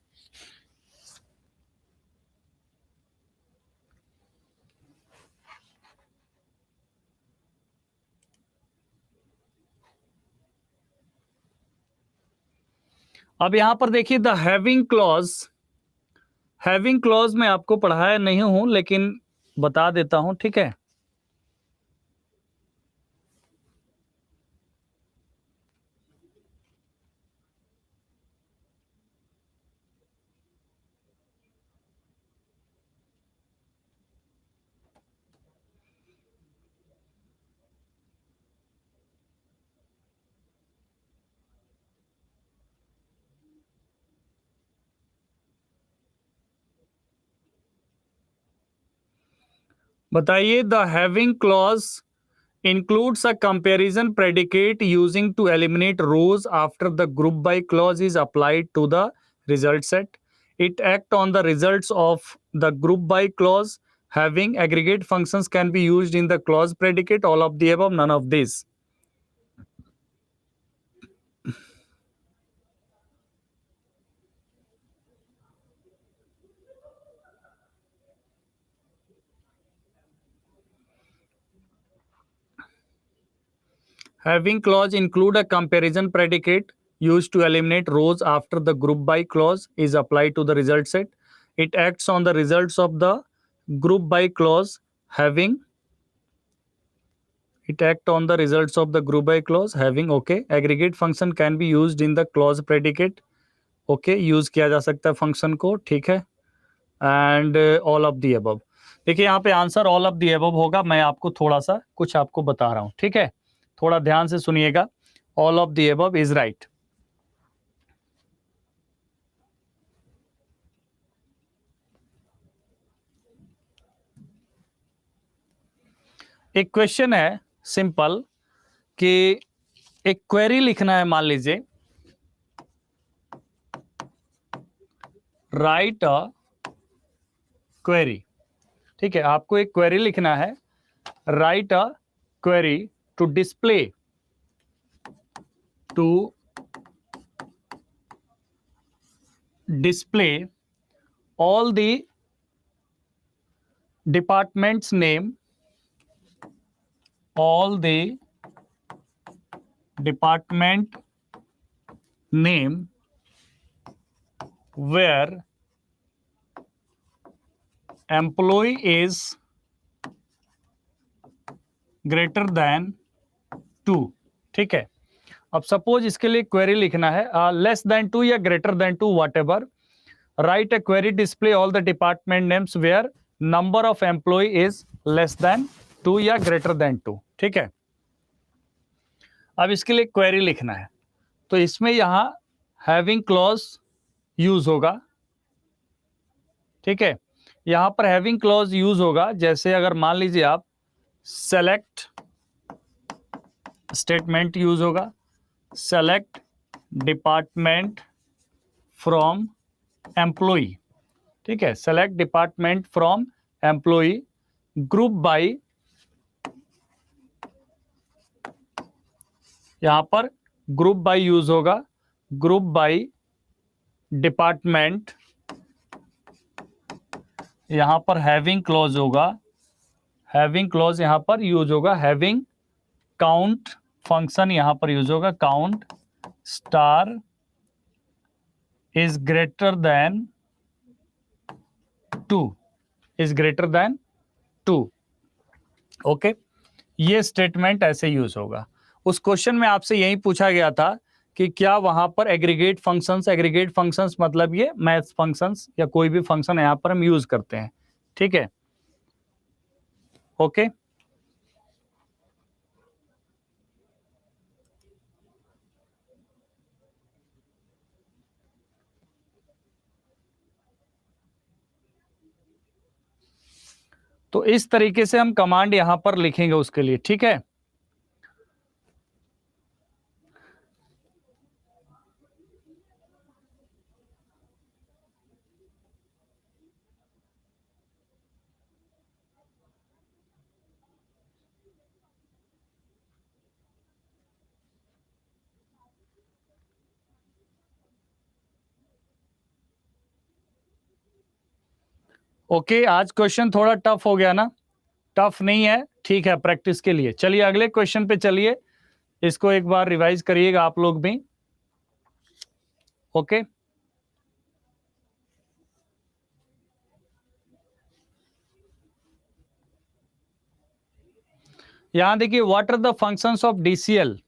अब यहां पर देखिए the having clause, having clause में आपको पढ़ाया नहीं हूं लेकिन बता देता हूं, ठीक है। बताइए, the having clause includes a comparison predicate using to eliminate rows after the group by clause is applied to the result set. It act on the results of the group by clause. Having aggregate functions can be used in the clause predicate. All of the above, none of these. Having clause include a comparison predicate used to eliminate rows after the group by clause is applied to the result set. It acts on the results of the group by clause. Having it act on the results of the group by clause. Having okay, aggregate function can be used in the clause predicate. Okay, use किया जा सकता है function को, ठीक है. And all of the above. देखिए यहाँ पे answer all of the above होगा. मैं आपको थोड़ा सा कुछ आपको बता रहा हूँ, ठीक है. थोड़ा ध्यान से सुनिएगा. All of the above is right. एक क्वेश्चन है सिंपल कि एक क्वेरी लिखना है. मान लीजिए राइट अ क्वेरी, ठीक है. आपको एक क्वेरी लिखना है. Write a query to display all the departments name, all the department name where employee is greater than 2, ठीक है. अब सपोज इसके लिए क्वेरी लिखना है लेस देन 2 या greater than 2, whatever. Write a query display all the department names where number of employee is less than 2 या greater than 2, ठीक है. अब इसके लिए क्वेरी लिखना है तो इसमें यहां हैविंग क्लॉज यूज होगा, ठीक है. यहां पर हैविंग क्लॉज यूज होगा. जैसे अगर मान लीजिए आप सेलेक्ट स्टेटमेंट यूज होगा. सेलेक्ट डिपार्टमेंट फ्रॉम एम्प्लॉय, ठीक है. Select department from employ. Group by, यहां पर ग्रुप बाय यूज होगा. ग्रुप बाय डिपार्टमेंट, यहां पर हैविंग क्लॉज होगा. हैविंग क्लॉज यहां पर यूज होगा. हैविंग काउंट फंक्शन यहां पर यूज होगा. Count star is greater than 2, is greater than 2, okay. ये स्टेटमेंट ऐसे यूज होगा. उस क्वेश्चन में आपसे यही पूछा गया था कि क्या वहां पर एग्रीगेट फंक्शंस मतलब ये मैथ फंक्शंस या कोई भी फंक्शन यहां पर हम यूज करते हैं, ठीक है. ओके. तो इस तरीके से हम कमांड यहां पर लिखेंगे उसके लिए, ठीक है. ओके. आज क्वेश्चन थोड़ा टफ हो गया ना? टफ नहीं है, ठीक है, प्रैक्टिस के लिए. चलिए अगले क्वेश्चन पे चलिए. इसको एक बार रिवाइज करिएगा आप लोग भी. ओके. यहां देखिए, what are the functions of DCL.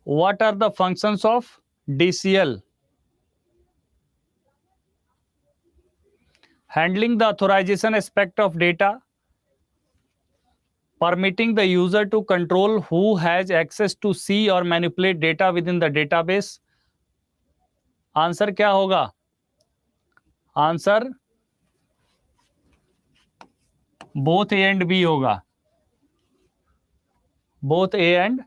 What are the functions of DCL? handling the authorization aspect of data, permitting the user to control who has access to see or manipulate data within the database. Answer क्या होगा? Answer both A and B होगा, both A and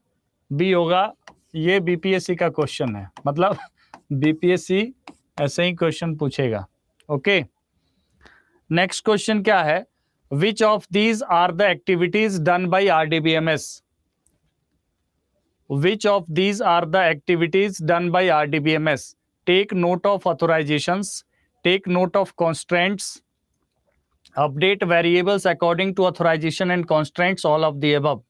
B होगा। ये बीपीएससी का question है, मतलब बीपीएससी ऐसे ही क्वेश्चन पूछेगा। ओके, नेक्स्ट क्वेश्चन क्या है? Which of these are the activities done by RDBMS? Which of these are the activities done by RDBMS? Take note of authorizations, take note of constraints, update variables according to authorization and constraints, all of the above.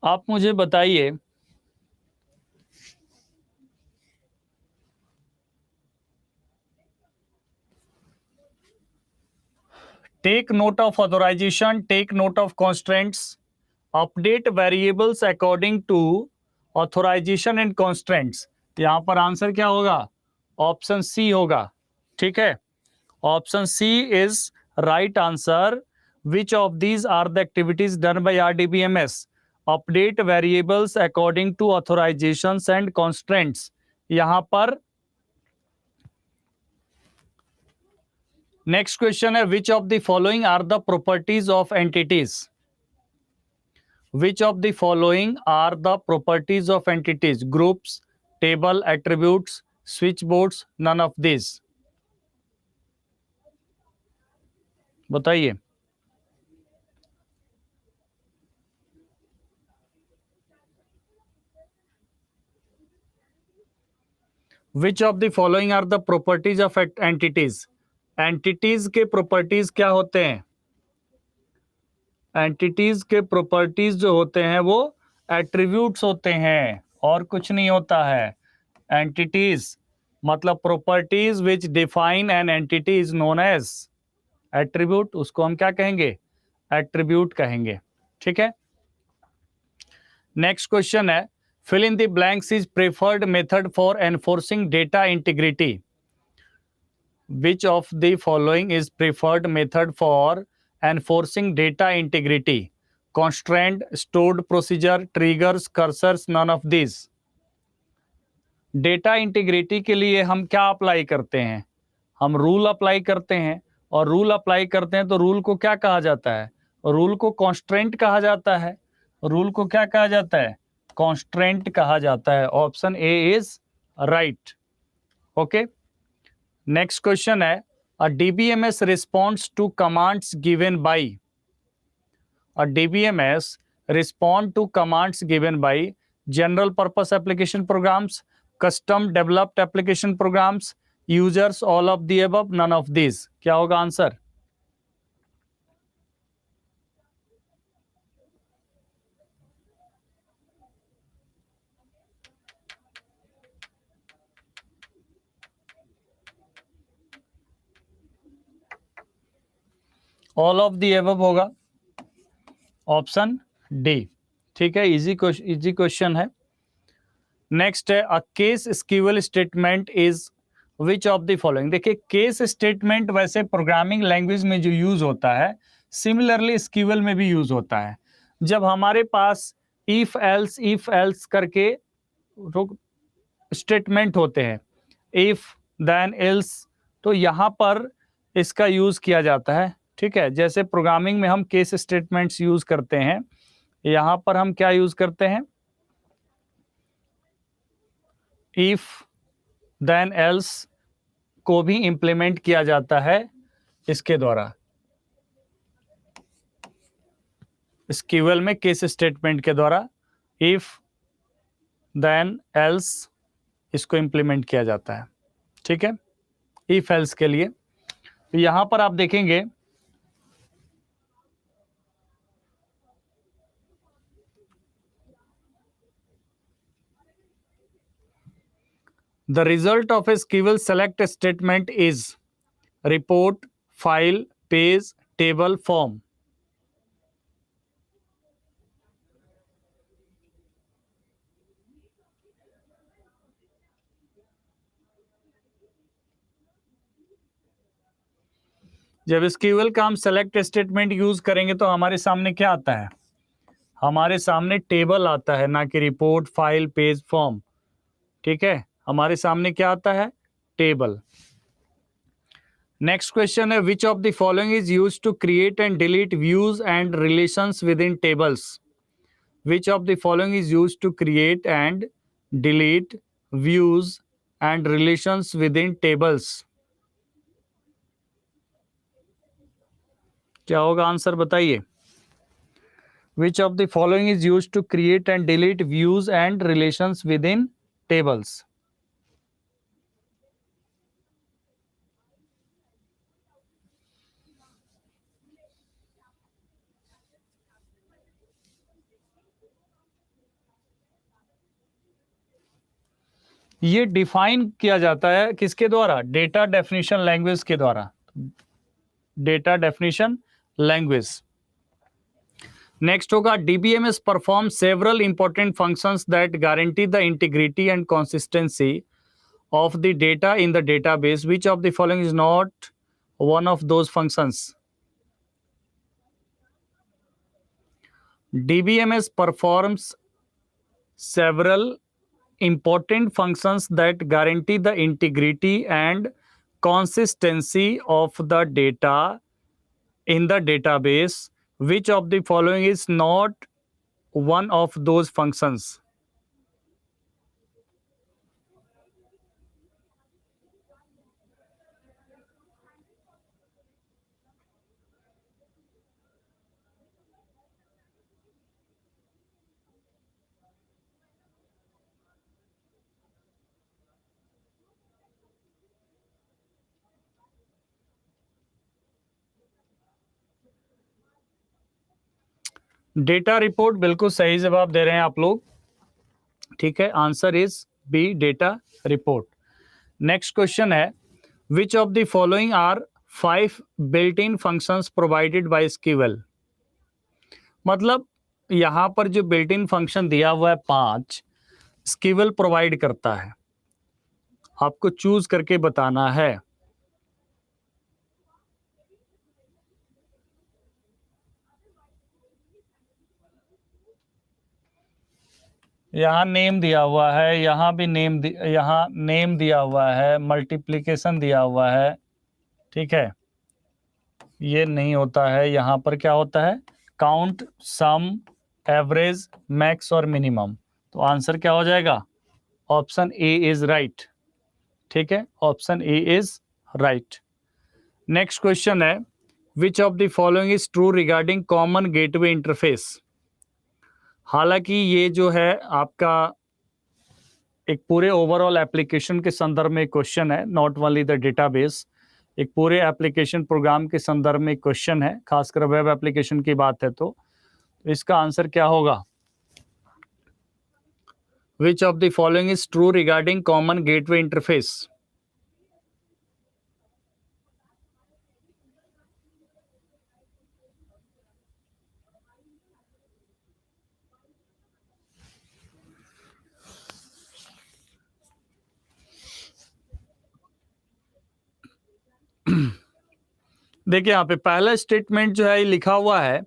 आप मुझे बताइए, take note of authorization, take note of constraints, update variables according to authorization and constraints। यहां पर answer क्या होगा? Option C होगा। ठीक है, option C is right answer. Which of these are the activities done by RDBMS? Update variables according to authorisations and constraints. यहां पर next question है, which of the following are the properties of entities? Which of the following are the properties of entities? Groups, table, attributes, switch boards, none of this. बताइए। Which of the following are the properties of entities? Entities के properties क्या होते हैं? Entities के properties जो होते हैं वो एट्रीब्यूट्स होते हैं और कुछ नहीं होता है। एंटिटीज मतलब properties which define an entity is known as attribute. उसको हम क्या कहेंगे? एट्रीब्यूट कहेंगे। ठीक है, नेक्स्ट क्वेश्चन है, fill in the blanks is preferred method for enforcing data integrity. Which of the following is preferred method for enforcing data integrity? Constraint, stored procedure, triggers, cursors, none of these. Data integrity के लिए हम क्या apply करते हैं? हम rule apply करते हैं, और रूल अप्लाई करते हैं तो रूल को क्या कहा जाता है? रूल को कॉन्स्ट्रेंट कहा जाता है। रूल को क्या कहा जाता है? कॉन्स्ट्रेंट कहा जाता है। Option A is right. Okay, next question है, a DBMS responds to commands given by. A DBMS respond to commands given by general purpose application programs, custom developed application programs, users, all of the above, none of this. क्या होगा answer? All of the above होगा, option D. ठीक है, easy question है। Next है, a case SQL statement is which of the following. देखिए, case statement वैसे programming language में जो यूज होता है, सिमिलरली स्क्यूएल में भी यूज होता है। जब हमारे पास इफ एल्स करके स्टेटमेंट होते हैं, इफ देन एल्स, तो यहां पर इसका यूज किया जाता है। ठीक है, जैसे प्रोग्रामिंग में हम केस स्टेटमेंट्स यूज करते हैं, यहां पर हम क्या यूज करते हैं? इफ देन एल्स को भी इंप्लीमेंट किया जाता है इसके द्वारा। स्क्यूएल में केस स्टेटमेंट के द्वारा इफ देन एल्स इसको इंप्लीमेंट किया जाता है। ठीक है, इफ एल्स के लिए। तो यहां पर आप देखेंगे, the result of a SQL select statement is report, file, page, table, form. जब SQL का हम सेलेक्ट स्टेटमेंट यूज करेंगे तो हमारे सामने क्या आता है? हमारे सामने टेबल आता है, ना कि रिपोर्ट, फाइल, पेज, फॉर्म। ठीक है, हमारे सामने क्या आता है? टेबल। नेक्स्ट क्वेश्चन है, which of the following is used to create and delete views and relations with in tables? Which of the following is used to create and delete views and relations with in tables? क्या होगा answer, बताइए। Which of the following is used to create and delete views and relations within tables? ये define किया जाता है किसके द्वारा? Data definition language के द्वारा। Data definition language. नेक्स्ट होगा, DBMS perform several important functions that guarantee the integrity and consistency of the data in the database. Which of the following is not one of those functions? DBMS performs several important functions that guarantee the integrity and consistency of the data in the database. Which of the following is not one of those functions? Data report, बिल्कुल सही जवाब दे रहे हैं आप लोग। ठीक है, answer is B, data report. Next question है, which of the following are 5 built in functions provided by SQL? मतलब यहां पर जो बिल्ट इन फंक्शन दिया हुआ है 5 SQL प्रोवाइड करता है, आपको चूज करके बताना है। यहाँ नेम दिया हुआ है, यहाँ भी यहाँ नेम दिया हुआ है, मल्टीप्लिकेशन दिया हुआ है। ठीक है, ये नहीं होता है। यहाँ पर क्या होता है? काउंट, सम, एवरेज, मैक्स और मिनिमम। तो आंसर क्या हो जाएगा? Option A is right. ठीक है, option A is right. Next question है, which of the following is true regarding common gateway interface? हालांकि ये जो है आपका एक पूरे ओवरऑल एप्लीकेशन के संदर्भ में क्वेश्चन है, नॉट ओनली द डेटाबेस, एक पूरे एप्लीकेशन प्रोग्राम के संदर्भ में क्वेश्चन है, खासकर वेब एप्लीकेशन की बात है। तो इसका आंसर क्या होगा? Which of the following is true regarding common gateway interface? देखिए यहाँ पे पहला स्टेटमेंट जो है लिखा हुआ है,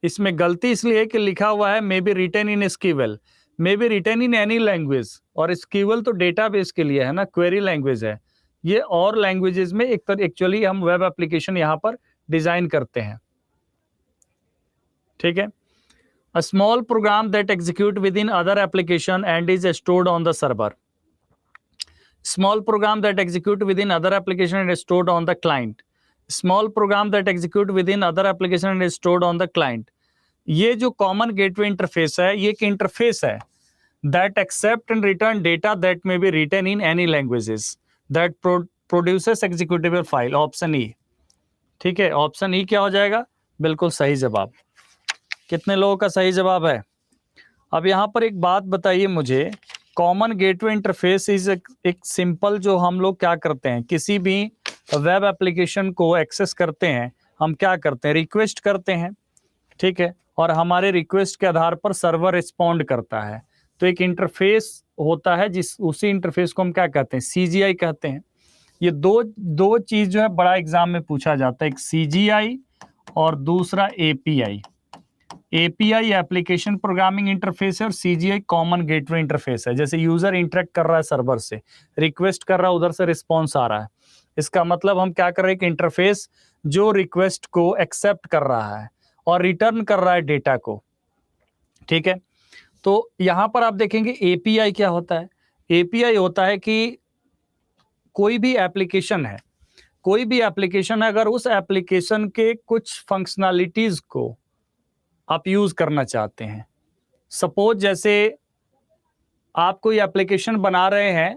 इसमें गलती इसलिए है कि लिखा हुआ है may be written in SQL, may be written in any language, और SQL तो डेटाबेस के लिए है ना, क्वेरी लैंग्वेज है। ये और लैंग्वेजेस में एक तरह एक्चुअली हम वेब एप्लीकेशन यहाँ पर डिजाइन करते हैं। ठीक है, a small program that execute within other application and is stored on the server. Small program that execute within other application and is stored on the client. Small program that execute within other application and is stored on the client. ये जो common gateway interface है, ये एक interface है that accept and return data that may be written in any languages that produces executable file. Option E. ठीक है, option E क्या हो जाएगा? बिल्कुल सही जवाब। कितने लोगों का सही जवाब है? अब यहाँ पर एक बात बताइए मुझे, कॉमन गेटवे इंटरफेस इज एक सिंपल, जो हम लोग क्या करते हैं, किसी भी वेब एप्लीकेशन को एक्सेस करते हैं, हम क्या करते हैं? रिक्वेस्ट करते हैं। ठीक है, और हमारे रिक्वेस्ट के आधार पर सर्वर रिस्पॉन्ड करता है। तो एक इंटरफेस होता है, उसी इंटरफेस को हम क्या कहते हैं? CGI कहते हैं। ये दो दो चीज जो है बड़ा एग्जाम में पूछा जाता है, एक सीजीआई और दूसरा API. API application programming interface है और सीजीआई कॉमन गेटवे इंटरफेस है। जैसे यूजर इंटरेक्ट कर रहा है सर्वर से, रिक्वेस्ट कर रहा है, उधर से रिस्पॉन्स आ रहा है, इसका मतलब हम क्या कर रहे हैं कि इंटरफेस जो रिक्वेस्ट को एक्सेप्ट कर रहा है और रिटर्न कर रहा है डेटा को। ठीक है, तो यहां पर आप देखेंगे एपीआई क्या होता है। एपीआई होता है कि कोई भी एप्लीकेशन है, कोई भी एप्लीकेशन है, अगर उस एप्लीकेशन के कुछ फंक्शनैलिटीज को आप यूज करना चाहते हैं, सपोज जैसे आप कोई एप्लीकेशन बना रहे हैं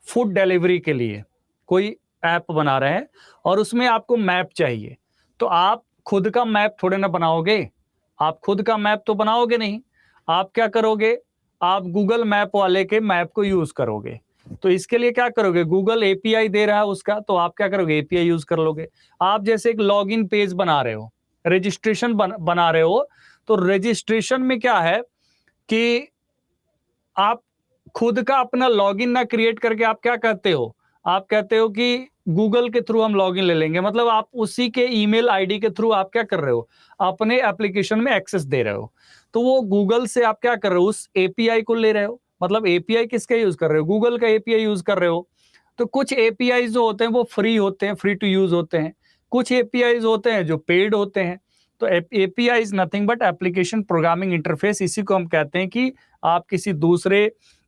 फूड डिलीवरी के लिए, कोई ऐप बना रहे हैं और उसमें आपको मैप चाहिए, तो आप खुद का मैप थोड़े ना बनाओगे, आप खुद का मैप तो बनाओगे नहीं। आप क्या करोगे, आप गूगल मैप वाले के मैप को यूज करोगे। तो इसके लिए क्या करोगे, गूगल एपीआई दे रहा है उसका, तो आप क्या करोगे, एपीआई यूज कर लोगे। आप जैसे एक लॉगिन पेज बना रहे हो, रजिस्ट्रेशन बना रहे हो, तो रजिस्ट्रेशन में क्या है कि आप खुद का अपना लॉगिन ना क्रिएट करके आप क्या कहते हो, आप कहते हो कि गूगल के थ्रू हम लॉगिन ले लेंगे। मतलब आप उसी के ईमेल आईडी के थ्रू आप क्या कर रहे हो, अपने एप्लीकेशन में एक्सेस दे रहे हो। तो वो गूगल से आप क्या कर रहे हो, उस एपीआई को ले रहे हो। मतलब एपीआई किसका यूज कर रहे हो, गूगल का एपीआई यूज कर रहे हो। तो कुछ एपीआई जो होते हैं वो फ्री होते हैं, फ्री टू यूज होते हैं, कुछ एपीआई होते हैं जो पेड होते हैं। तो API is nothing but application programming interface. इसी को हम कहते हैं कि आप किसी दूसरे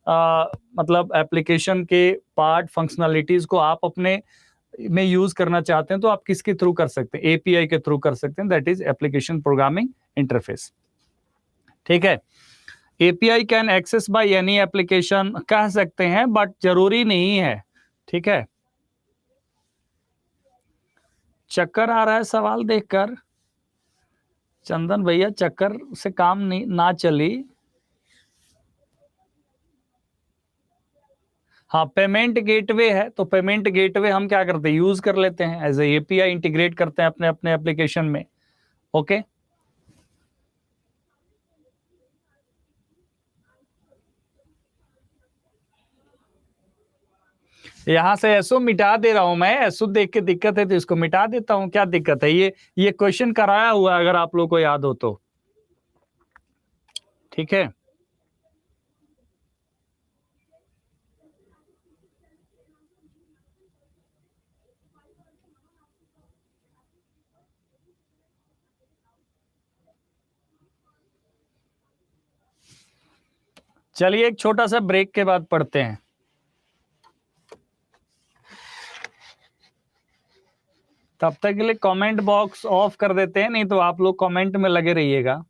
मतलब एप्लीकेशन के पार्ट फंक्शनैलिटीज को आप अपने में यूज करना चाहते हैं, तो आप किसके थ्रू कर सकते हैं, एपीआई के थ्रू कर सकते हैं, that is application programming interface. ठीक है, API can access by any application कह सकते हैं, बट जरूरी नहीं है। ठीक है, चक्कर आ रहा है सवाल देखकर, चंदन भैया चक्कर से काम नहीं ना चली। हाँ, पेमेंट गेटवे है, तो पेमेंट गेटवे हम क्या करते हैं, यूज कर लेते हैं, एज ए एपीआई इंटीग्रेट करते हैं अपने अपने एप्लीकेशन में। ओके, यहां से एसओ मिटा दे रहा हूं मैं, एसओ देख के दिक्कत है तो इसको मिटा देता हूं, क्या दिक्कत है। ये क्वेश्चन कराया हुआ है, अगर आप लोग को याद हो तो। ठीक है, चलिए एक छोटा सा ब्रेक के बाद पढ़ते हैं। तब तक के लिए कमेंट बॉक्स ऑफ कर देते हैं, नहीं तो आप लोग कमेंट में लगे रहिएगा।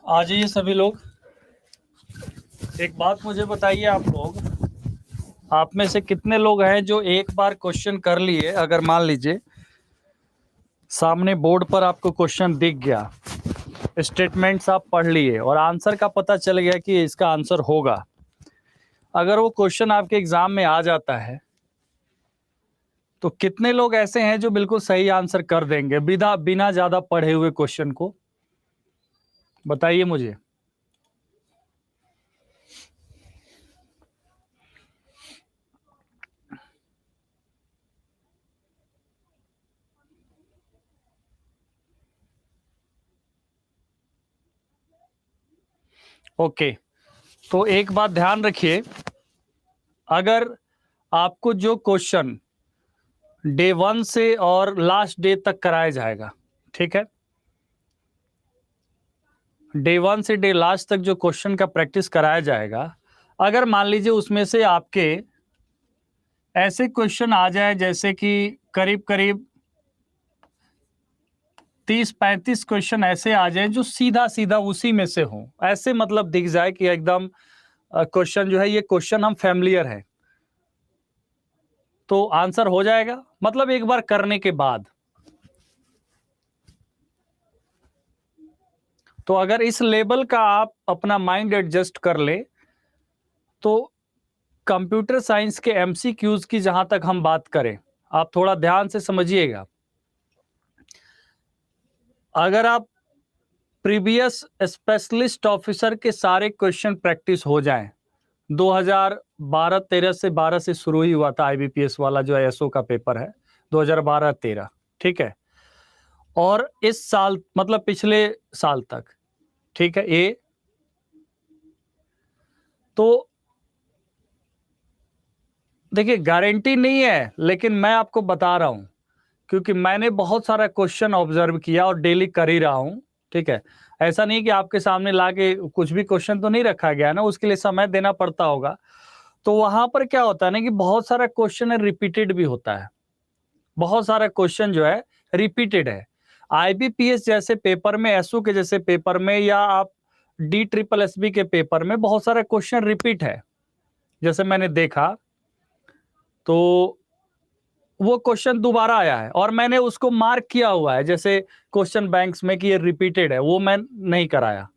आ जाइए सभी लोग। एक बात मुझे बताइए, आप लोग, आप में से कितने लोग हैं जो एक बार क्वेश्चन कर लिए? अगर मान लीजिए सामने बोर्ड पर आपको क्वेश्चन दिख गया, स्टेटमेंट्स आप पढ़ लिए और आंसर का पता चल गया कि इसका आंसर होगा, अगर वो क्वेश्चन आपके एग्जाम में आ जाता है तो कितने लोग ऐसे हैं जो बिल्कुल सही आंसर कर देंगे बिना बिना ज्यादा पढ़े हुए क्वेश्चन को? बताइए मुझे। ओके, तो एक बात ध्यान रखिए, अगर आपको जो क्वेश्चन डे 1 से और लास्ट डे तक कराया जाएगा, ठीक है, डे 1 से डे लास्ट तक जो क्वेश्चन का प्रैक्टिस कराया जाएगा, अगर मान लीजिए उसमें से आपके ऐसे क्वेश्चन आ जाए जैसे कि करीब करीब 30-35 क्वेश्चन ऐसे आ जाए जो सीधा सीधा उसी में से हो, ऐसे मतलब दिख जाए कि एकदम क्वेश्चन जो है ये क्वेश्चन हम फैमिलियर है, तो आंसर हो जाएगा, मतलब एक बार करने के बाद। तो अगर इस लेवल का आप अपना माइंड एडजस्ट कर ले तो कंप्यूटर साइंस के एमसीक्यूज की जहां तक हम बात करें, आप थोड़ा ध्यान से समझिएगा। अगर आप प्रीवियस स्पेशलिस्ट ऑफिसर के सारे क्वेश्चन प्रैक्टिस हो जाएं, 2012-13 से 12 से शुरू ही हुआ था आईबीपीएस वाला जो आईएसओ का पेपर है, 2012-13, ठीक है, और इस साल मतलब पिछले साल तक, ठीक है, ये तो देखिए गारंटी नहीं है, लेकिन मैं आपको बता रहा हूं क्योंकि मैंने बहुत सारा क्वेश्चन ऑब्जर्व किया और डेली कर ही रहा हूं, ठीक है। ऐसा नहीं कि आपके सामने लाके कुछ भी क्वेश्चन तो नहीं रखा गया ना, उसके लिए समय देना पड़ता होगा। तो वहां पर क्या होता है ना कि बहुत सारा क्वेश्चन रिपीटेड भी होता है, बहुत सारा क्वेश्चन जो है रिपीटेड है। आईबीपीएस जैसे पेपर में, एसओ के जैसे पेपर में, या आप डी ट्रिपल एसबी के पेपर में बहुत सारा क्वेश्चन रिपीट है, जैसे मैंने देखा तो वो क्वेश्चन दोबारा आया है और मैंने उसको मार्क किया हुआ है जैसे क्वेश्चन बैंक्स में कि ये रिपीटेड है, वो मैं नहीं कराया।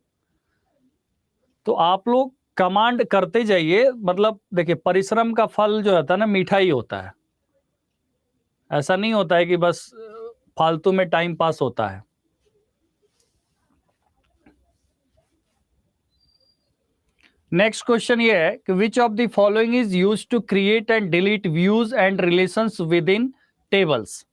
तो आप लोग कमांड करते जाइए, मतलब देखिए परिश्रम का फल जो होता है ना मीठा ही होता है, ऐसा नहीं होता है कि बस फालतू में टाइम पास होता है। नेक्स्ट क्वेश्चन ये है कि which of the following is used to create and delete views and relations with in tables?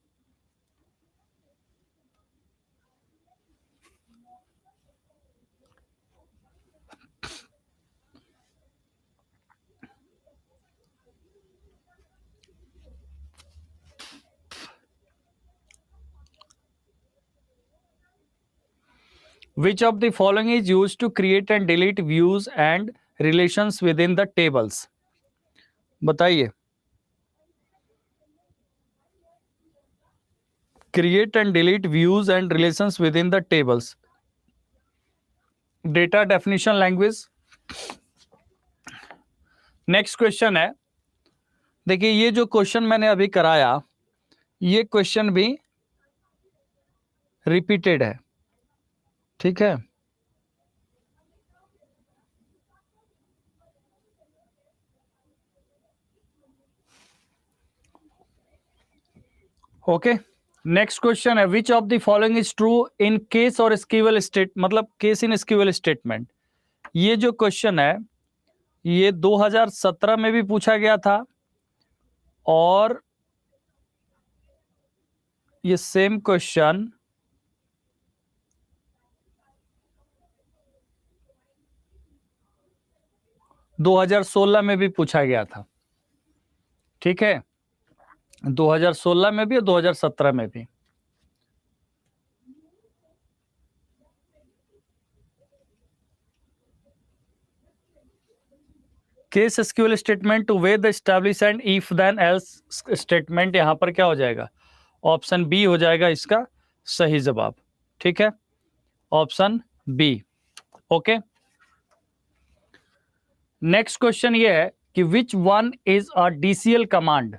Which of the following is used to create and delete views and relations within the tables? बताइए। Create and delete views and relations within the tables. Data definition language. Next question है, देखिए ये जो question मैंने अभी कराया ये question भी रिपीटेड है, ठीक है। ओके, नेक्स्ट क्वेश्चन है which of the following is true in case और स्क्यूएल स्टेट, मतलब केस इन स्क्यूएल स्टेटमेंट। ये जो क्वेश्चन है ये 2017 में भी पूछा गया था और ये सेम क्वेश्चन 2016 में भी पूछा गया था, ठीक है, 2016 में भी और 2017 में भी। Case SQL statement to wed establish and if then else statement, यहां पर क्या हो जाएगा? ऑप्शन बी हो जाएगा इसका सही जवाब, ठीक है, option B. Okay, next question ये है कि which one is a DCL command,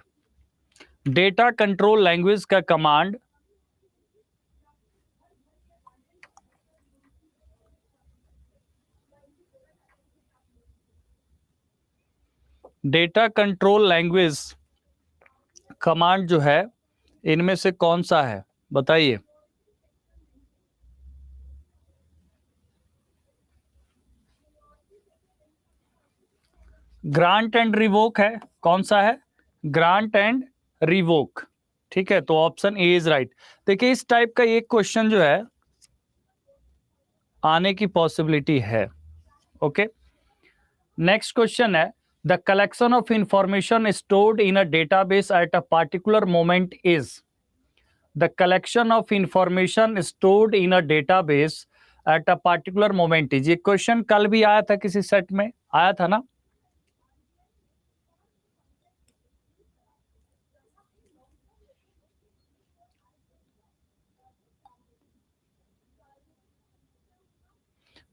data control language का command data control language command जो है इनमें से कौन सा है, बताइए। ग्रांट एंड रिवोक है, कौन सा है, ग्रांट एंड रिवोक, ठीक है, तो ऑप्शन ए इज राइट। देखिए इस टाइप का एक क्वेश्चन जो है आने की पॉसिबिलिटी है। ओके, नेक्स्ट क्वेश्चन है the collection of information stored in a database at a particular moment is, the collection of information stored in a database at a particular moment is, ये question कल भी आया था, किसी set में आया था ना।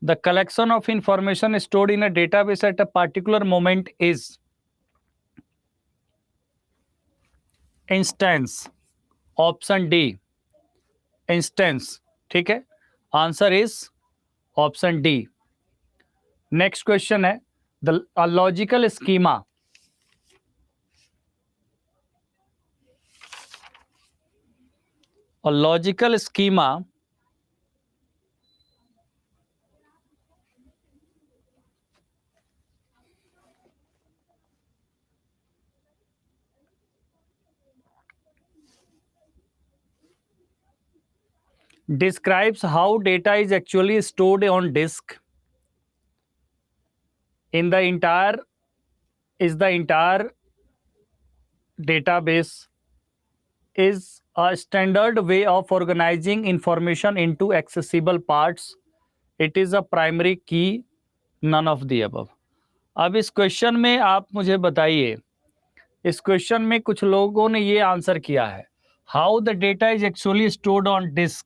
The collection of information stored in a database at a particular moment is instance, option D, instance, ठीक है, answer is option D. Next question है द लॉजिकल स्कीमा, और logical schema describes how data is actually stored on disk in the entire database is a standard way of organizing information into accessible parts. It is a primary key, none of the above. अब इस question में आप मुझे बताइए, इस question में कुछ लोगों ने ये आंसर किया है how the data is actually stored on disk.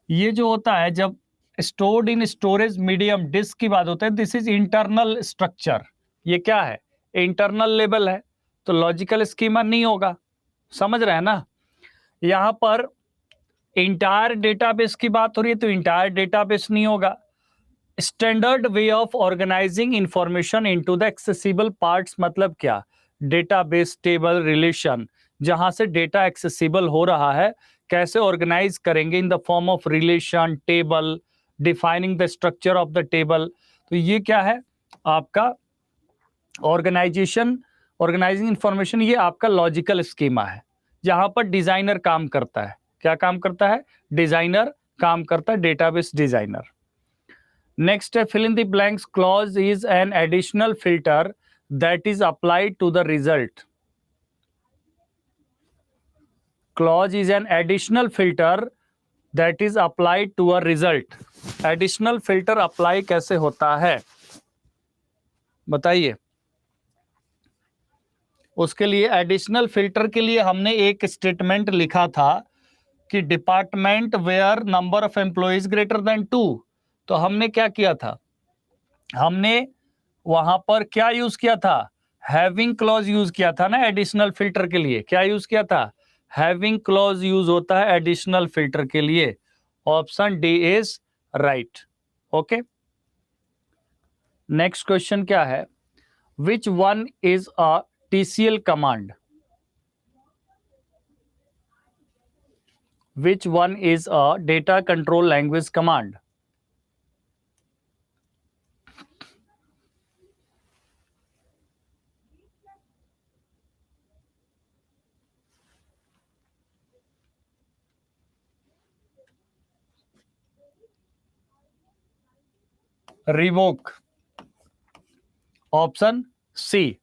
ये जो होता है जब stored in storage medium disk की बात होता है, दिस इज इंटरनल स्ट्रक्चर, ये क्या है, इंटरनल लेवल है, तो लॉजिकल स्कीमा नहीं होगा, समझ रहे हैं ना। यहाँ पर इंटायर डेटाबेस की बात हो रही है तो इंटायर डेटाबेस नहीं होगा। Standard way of organising information into the accessible parts मतलब क्या, डेटाबेस टेबल रिलेशन, जहां से डेटा एक्सेसिबल हो रहा है कैसे ऑर्गेनाइज करेंगे इन the form of relation table, defining the structure of the table, तो ये क्या है आपका ऑर्गेनाइजिंग इंफॉर्मेशन, ये आपका लॉजिकल स्कीमा है जहां पर डिजाइनर काम करता है। क्या काम करता है, डिजाइनर काम करता है, डेटाबेस डिजाइनर। नेक्स्ट है fill in the blanks clause is an additional filter that is applied to the result. Clause is an additional filter that is applied to a result. Additional filter apply कैसे होता है बताइए। उसके लिए additional filter के लिए हमने एक स्टेटमेंट लिखा था कि department where number of employees greater than 2, तो हमने क्या किया था, हमने वहां पर क्या यूज किया था, हैविंग क्लॉज यूज किया था ना एडिशनल फिल्टर के लिए, क्या यूज किया था, हैविंग क्लॉज यूज होता है एडिशनल फिल्टर के लिए। Option D is right. Okay, next question क्या है, विच one is a TCL command, which one is a data control language command? Revoke, option C.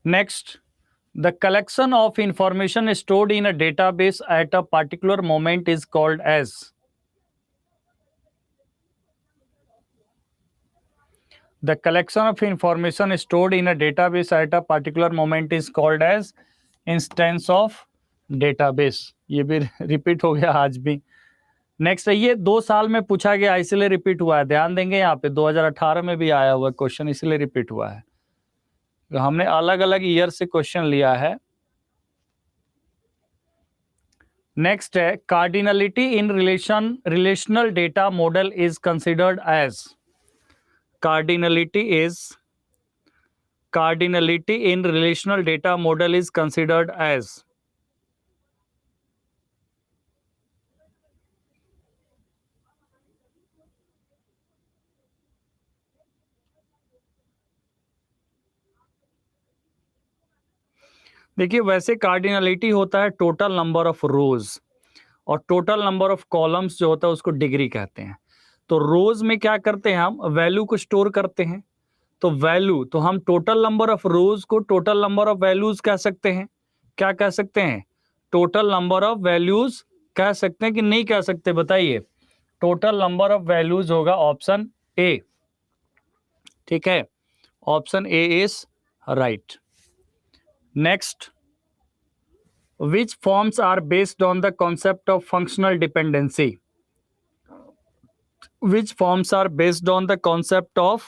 Next, the collection of information stored in a database at a particular moment is called as, the collection of information stored in a database at a particular moment is called as instance of database. ये भी repeat हो गया आज भी। Next है, ये 2 साल में पूछा गया इसलिए रिपीट हुआ है, ध्यान देंगे यहाँ पे 2018 में भी आया हुआ क्वेश्चन, इसलिए रिपीट हुआ है। तो हमने अलग अलग ईयर से क्वेश्चन लिया है। नेक्स्ट है, cardinality in relational data model is considered as. कार्डिनलिटी in relational data model is considered as। देखिए, वैसे कार्डिनलिटी होता है टोटल नंबर ऑफ रोज, और टोटल नंबर ऑफ कॉलम्स जो होता है उसको डिग्री कहते हैं। तो रोज में क्या करते हैं, हम वैल्यू को स्टोर करते हैं। तो वैल्यू, तो हम टोटल नंबर ऑफ रोज को टोटल नंबर ऑफ वैल्यूज कह सकते हैं। क्या कह सकते हैं? टोटल नंबर ऑफ वैल्यूज कह सकते हैं कि नहीं कह सकते, बताइए। टोटल नंबर ऑफ वैल्यूज होगा ऑप्शन ए। ठीक है, option A is right. Next, which forms are based on the concept of functional dependency? Which forms are based on the concept of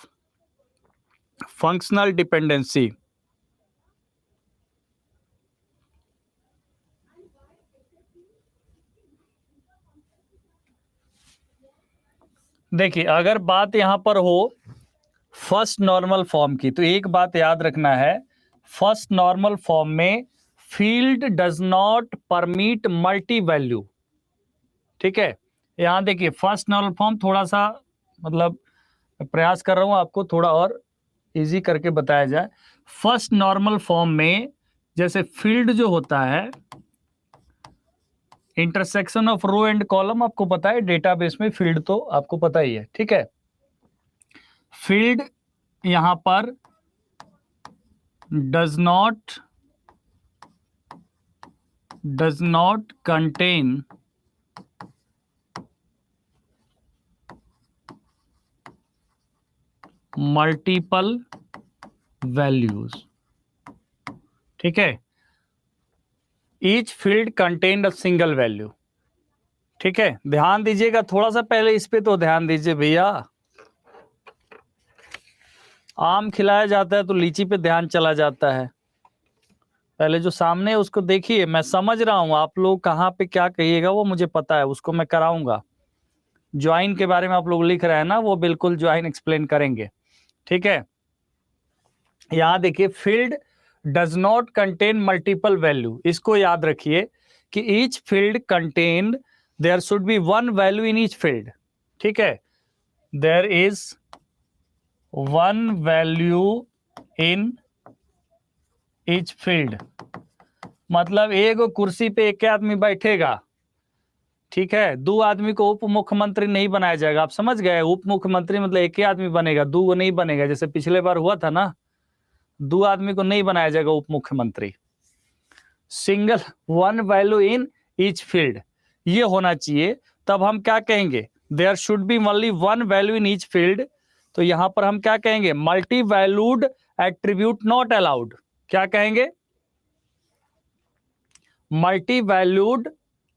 functional dependency? देखिए, अगर बात यहां पर हो first normal form की, तो एक बात याद रखना है, फर्स्ट नॉर्मल फॉर्म में field does not permit multi value. ठीक है, यहां देखिए फर्स्ट नॉर्मल फॉर्म, थोड़ा सा मतलब प्रयास कर रहा हूं आपको थोड़ा और इजी करके बताया जाए। फर्स्ट नॉर्मल फॉर्म में जैसे फील्ड जो होता है, intersection of row and column, आपको पता है डेटाबेस में फील्ड तो आपको पता ही है। ठीक है, फील्ड यहां पर does not contain multiple values. ठीक है, each field contain a single value. ठीक है, ध्यान दीजिएगा थोड़ा सा, पहले इस पे तो ध्यान दीजिए भैया। आम खिलाया जाता है तो लीची पे ध्यान चला जाता है। पहले जो सामने है उसको देखिए, मैं समझ रहा हूं आप लोग कहाँ पे क्या कहिएगा वो मुझे पता है, उसको मैं कराऊंगा। ज्वाइन के बारे में आप लोग लिख रहे हैं ना, वो बिल्कुल ज्वाइन एक्सप्लेन करेंगे। ठीक है, यहां देखिए, field does not contain multiple value, इसको याद रखिए कि each field contain, there should be one value in each field. ठीक है, there is one value in each field, मतलब एक कुर्सी पे एक आदमी बैठेगा। ठीक है, दो आदमी को उप मुख्यमंत्री नहीं बनाया जाएगा, आप समझ गए। उप मुख्यमंत्री मतलब एक ही आदमी बनेगा, दो नहीं बनेगा, जैसे पिछले बार हुआ था ना, दो आदमी को नहीं बनाया जाएगा उप मुख्यमंत्री। Single one value in each field, ये होना चाहिए। तब हम क्या कहेंगे, there should be only one value in each field. तो यहां पर हम क्या कहेंगे, multi valued attribute not allowed. क्या कहेंगे, multi valued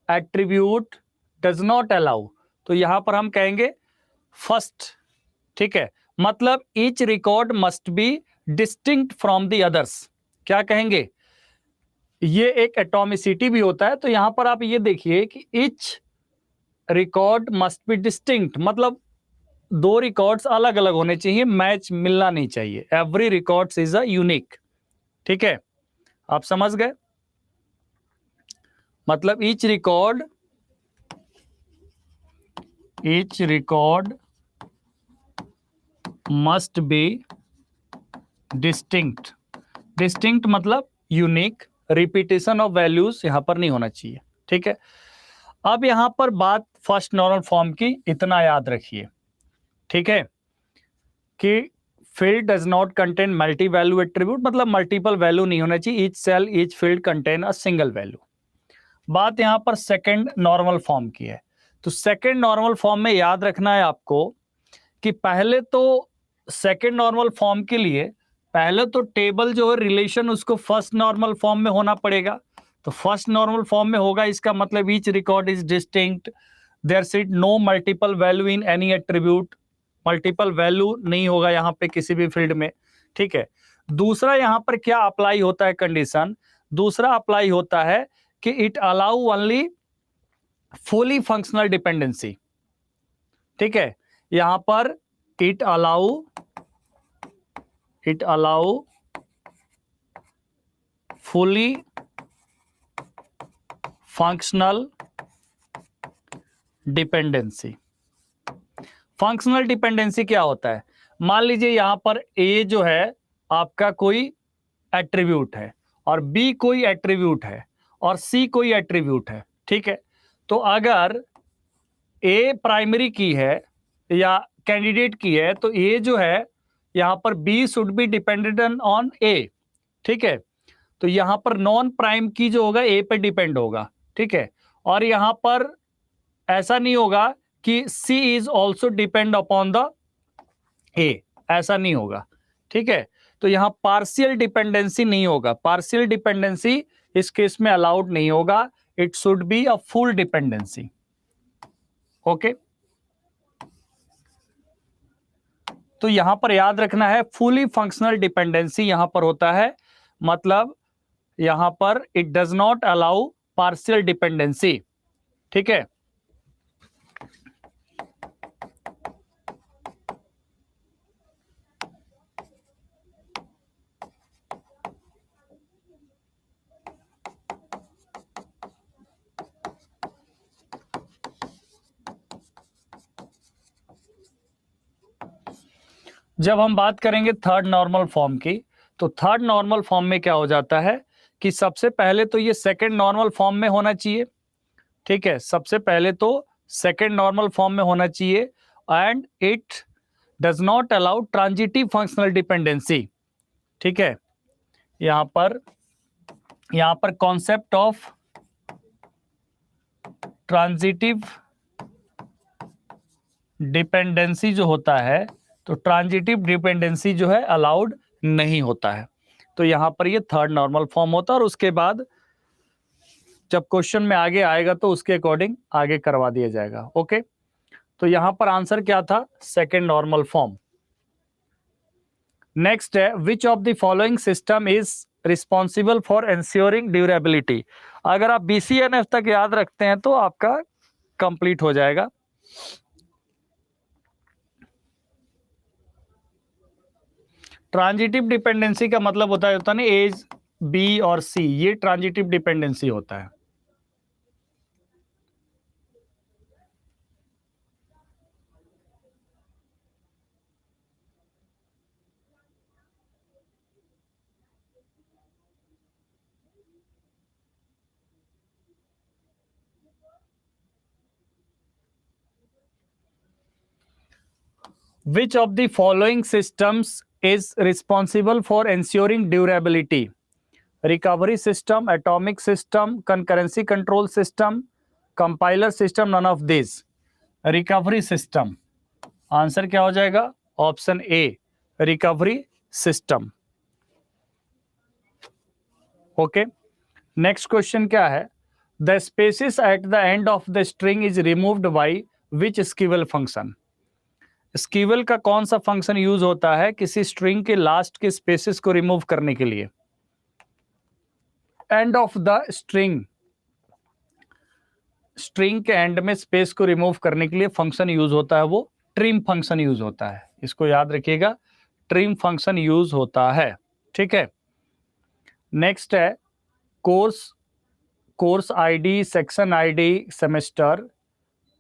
attribute does not allow. तो यहां पर हम कहेंगे फर्स्ट। ठीक है, मतलब each record must be distinct from the others. क्या कहेंगे, ये एक एटॉमिसिटी भी होता है। तो यहां पर आप ये देखिए कि each record must be distinct, मतलब दो रिकॉर्ड्स अलग अलग होने चाहिए, मैच मिलना नहीं चाहिए। Every records is a unique. ठीक है, आप समझ गए, मतलब each record must be distinct. Distinct मतलब यूनिक, रिपीटेशन ऑफ वैल्यूज यहां पर नहीं होना चाहिए। ठीक है, अब यहां पर बात फर्स्ट नॉर्मल फॉर्म की, इतना याद रखिए। ठीक है, कि field does not contain multi value attribute, मतलब मल्टीपल वैल्यू नहीं होना चाहिए। Each cell each field contain a single value. बात यहां पर सेकंड नॉर्मल फॉर्म की है। तो सेकंड नॉर्मल फॉर्म में याद रखना है आपको कि पहले तो सेकंड नॉर्मल फॉर्म के लिए पहले तो टेबल जो है रिलेशन उसको फर्स्ट नॉर्मल फॉर्म में होना पड़ेगा। तो फर्स्ट नॉर्मल फॉर्म में होगा, इसका मतलब each record is distinct, there sit no multiple value in any attribute, multiple value नहीं होगा यहाँ पे किसी भी फील्ड में, ठीक है। दूसरा यहाँ पर क्या अप्लाई होता है कंडीशन, दूसरा अप्लाई होता है कि it allow only fully functional dependency, ठीक है। यहां पर it allow fully functional dependency. Functional dependency क्या होता है, मान लीजिए यहां पर ए जो है आपका कोई एट्रीब्यूट है और बी कोई एट्रीब्यूट है और सी कोई एट्रीब्यूट है, ठीक है। तो अगर ए प्राइमरी की है या कैंडिडेट की है तो ए जो है यहां पर B should be dependent on A, ठीक है। तो यहां पर नॉन प्राइम की जो होगा ए पे डिपेंड होगा, ठीक है। और यहां पर ऐसा नहीं होगा कि C is also depend upon the A, ऐसा नहीं होगा, ठीक है। तो यहां पार्शियल डिपेंडेंसी नहीं होगा, पार्शियल डिपेंडेंसी इस केस में अलाउड नहीं होगा, it should be a full dependency, okay. तो यहां पर याद रखना है फुली फंक्शनल डिपेंडेंसी यहां पर होता है, मतलब यहां पर it does not allow partial dependency, ठीक है। जब हम बात करेंगे थर्ड नॉर्मल फॉर्म की, तो थर्ड नॉर्मल फॉर्म में क्या हो जाता है कि सबसे पहले तो ये सेकंड नॉर्मल फॉर्म में होना चाहिए, ठीक है। सबसे पहले तो सेकंड नॉर्मल फॉर्म में होना चाहिए and it does not allow transitive functional dependency, ठीक है। यहां पर कॉन्सेप्ट ऑफ ट्रांजिटिव डिपेंडेंसी जो होता है, तो ट्रांजिटिव डिपेंडेंसी जो है अलाउड नहीं होता है। तो यहां पर ये थर्ड नॉर्मल फॉर्म होता है और उसके बाद जब क्वेश्चन में आगे आएगा तो उसके अकॉर्डिंग आगे करवा दिया जाएगा, ओके। तो यहां पर आंसर क्या था, सेकेंड नॉर्मल फॉर्म। नेक्स्ट है which of the following system is responsible for ensuring durability. अगर आप BCNF तक याद रखते हैं तो आपका कंप्लीट हो जाएगा। ट्रांजिटिव डिपेंडेंसी का मतलब होता है ना एज बी और सी, ये ट्रांजिटिव डिपेंडेंसी होता है। Which of the following systems is responsible for ensuring durability? Recovery system, atomic system, concurrency control system, compiler system, none of these. Recovery system. Answer क्या हो जाएगा, option A recovery system, okay. Next question क्या है, the spaces at the end of the string is removed by which SQL function. SQL का कौन सा function use होता है किसी स्ट्रिंग के लास्ट के स्पेसिस को रिमूव करने के लिए। And of the string, string के एंड में स्पेस को रिमूव करने के लिए फंक्शन यूज होता है, वो ट्रिम फंक्शन यूज होता है, इसको याद रखिएगा, ट्रिम फंक्शन यूज होता है, ठीक है। नेक्स्ट है course ID, section ID, semester.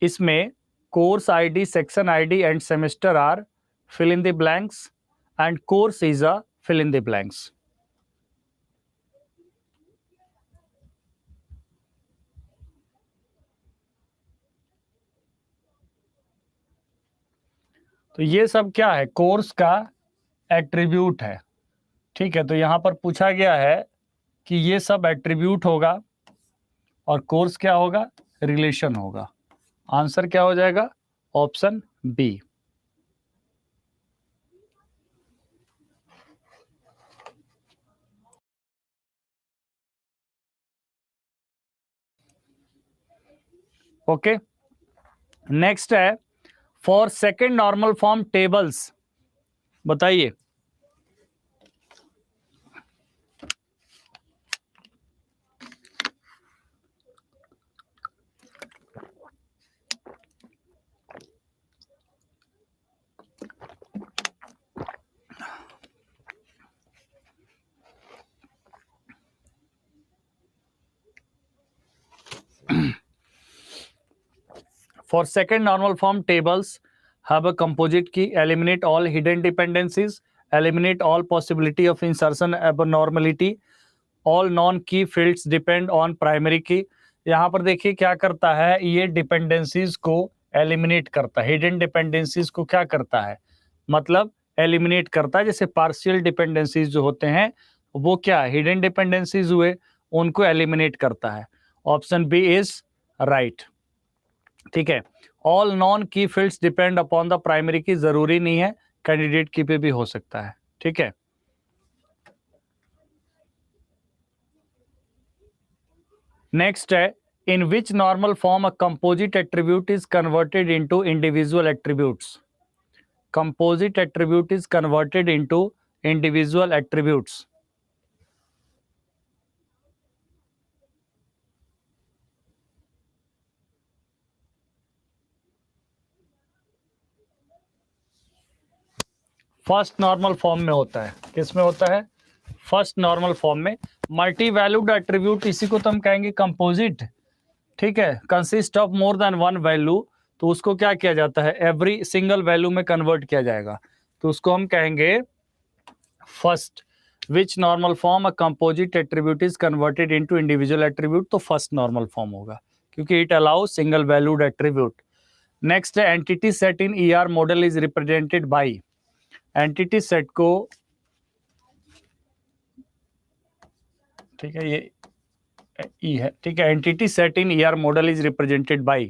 इसमें course ID, section ID and semester are fill in the blanks and course is a fill in the blanks. तो ये सब क्या है, कोर्स का एट्रीब्यूट है, ठीक है। तो यहां पर पूछा गया है कि ये सब एट्रीब्यूट होगा और कोर्स क्या होगा, रिलेशन होगा। आंसर क्या हो जाएगा, ऑप्शन बी। ओके, नेक्स्ट है for second normal form tables, बताइए। For second normal form tables have a composite key, eliminate all hidden dependencies, eliminate all possibility of insertion abnormality, all non-key fields depend on primary key। यहाँ पर देखिए क्या करता है, ये dependencies को eliminate करता है, हिडन डिपेंडेंसीज को क्या करता है, मतलब एलिमिनेट करता है। जैसे पार्शियल डिपेंडेंसीज जो होते हैं वो क्या हिडन डिपेंडेंसीज हुए, उनको एलिमिनेट करता है। Option B is right. ठीक है, all non key fields depend upon the primary key, जरूरी नहीं है, कैंडिडेट की पे भी हो सकता है। ठीक है, नेक्स्ट है in which normal form a composite attribute is converted into individual attributes. Composite attribute is converted into individual attributes. First normal form में होता है, किस में होता है, फर्स्ट नॉर्मल फॉर्म में। मल्टी वैल्यूड एट्रीब्यूट, इसी को तो हम कहेंगे कंपोजिट। ठीक है, consist of more than one value, तो उसको क्या किया जाता है, एवरी सिंगल वैल्यू में कन्वर्ट किया जाएगा, तो उसको हम कहेंगे first. Which normal form a composite attribute is converted into individual attribute, तो फर्स्ट नॉर्मल फॉर्म होगा क्योंकि it allow single valued attribute. Next है entity set in ER model is represented by. Entity set को, ठीक है ये E है, ठीक है, entity set in ER model is represented by,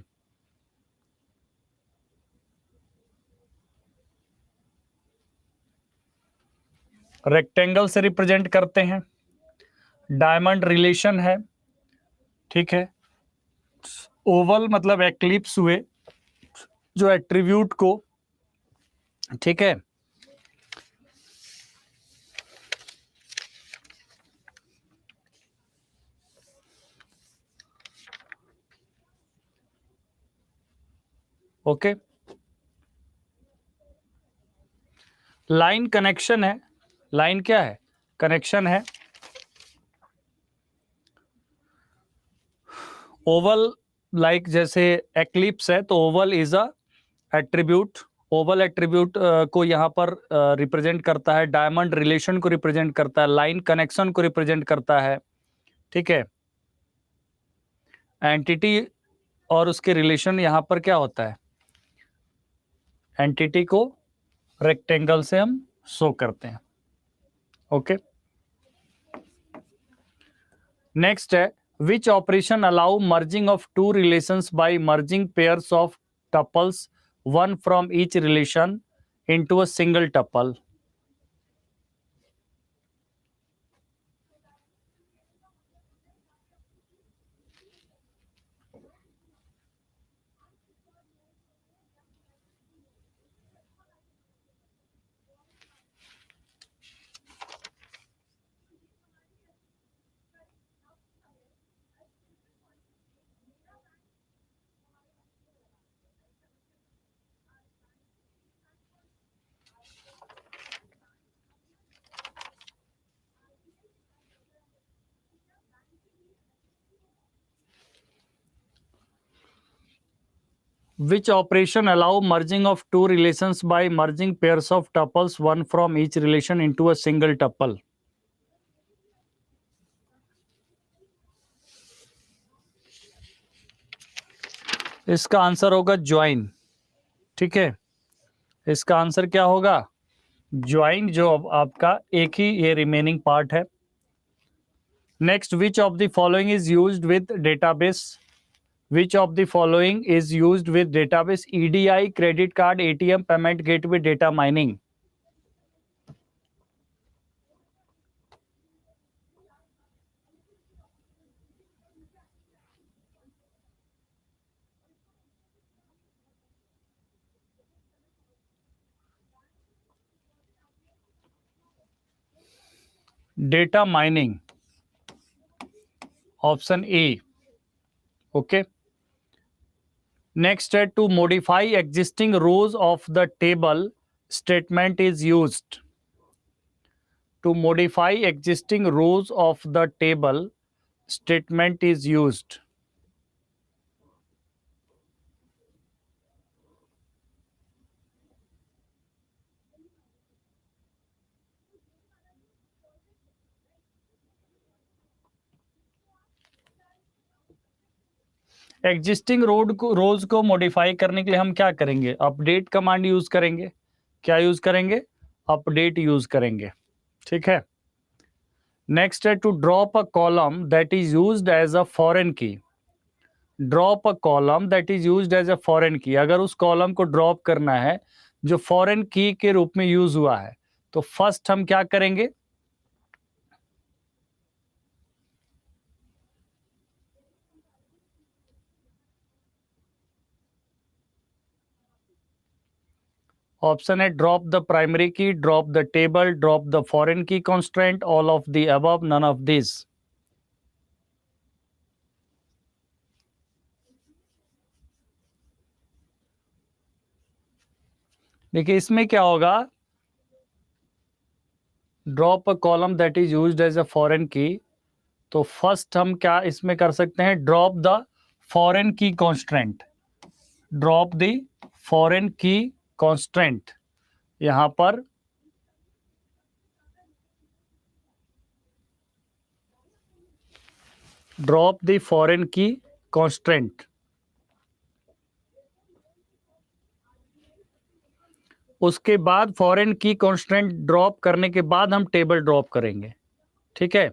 rectangle से रिप्रेजेंट करते हैं, डायमंड रिलेशन है, ठीक है, ओवल मतलब एक्लिप्स हुए जो एट्रीब्यूट को, ठीक है, ओके, लाइन कनेक्शन है, लाइन क्या है, कनेक्शन है, ओवल लाइक जैसे एक्लिप्स है तो Oval is a attribute, Oval attribute को यहाँ पर रिप्रेजेंट करता है, डायमंड रिलेशन को रिप्रेजेंट करता है, लाइन कनेक्शन को रिप्रेजेंट करता है। ठीक है, एंटिटी और उसके रिलेशन यहाँ पर क्या होता है, एंटिटी को रेक्टेंगल से हम शो करते हैं। ओके, नेक्स्ट है which operation allow merging of two relations by merging pairs of tuples one from each relation into a single tuple. Which operation allow merging of two relations by merging pairs of tuples one from each relation into a single tuple? इसका answer होगा join. ठीक है, इसका answer क्या होगा, join, जो अब आपका एक ही ये रिमेनिंग पार्ट है। Next, which of the following is used with database, which of the following is used with database, EDI, credit card, ATM, payment gateway, data mining. Data mining, option A. Okay, next है to modify existing rows of the table statement is used. To modify existing rows of the table statement is used. Existing rows को modify करने के लिए हम क्या करेंगे? Update command use करेंगे। क्या यूज करेंगे? अपडेट यूज करेंगे। ठीक है। नेक्स्ट है to drop a column that is used as a foreign key. Drop a column that is used as a foreign key, अगर उस कॉलम को ड्रॉप करना है जो फॉरेन की के रूप में यूज हुआ है, तो फर्स्ट हम क्या करेंगे? ऑप्शन है drop the primary key, drop the table, drop the foreign key constraint, all of the above, none of this. देखिए इसमें क्या होगा, drop a column that is used as a foreign key, तो first हम क्या इसमें कर सकते हैं? Drop the foreign key constraint. Drop the foreign key constraint, यहां पर drop the foreign key constraint. उसके बाद फॉरेन की कॉन्स्टेंट ड्रॉप करने के बाद हम टेबल ड्रॉप करेंगे। ठीक है।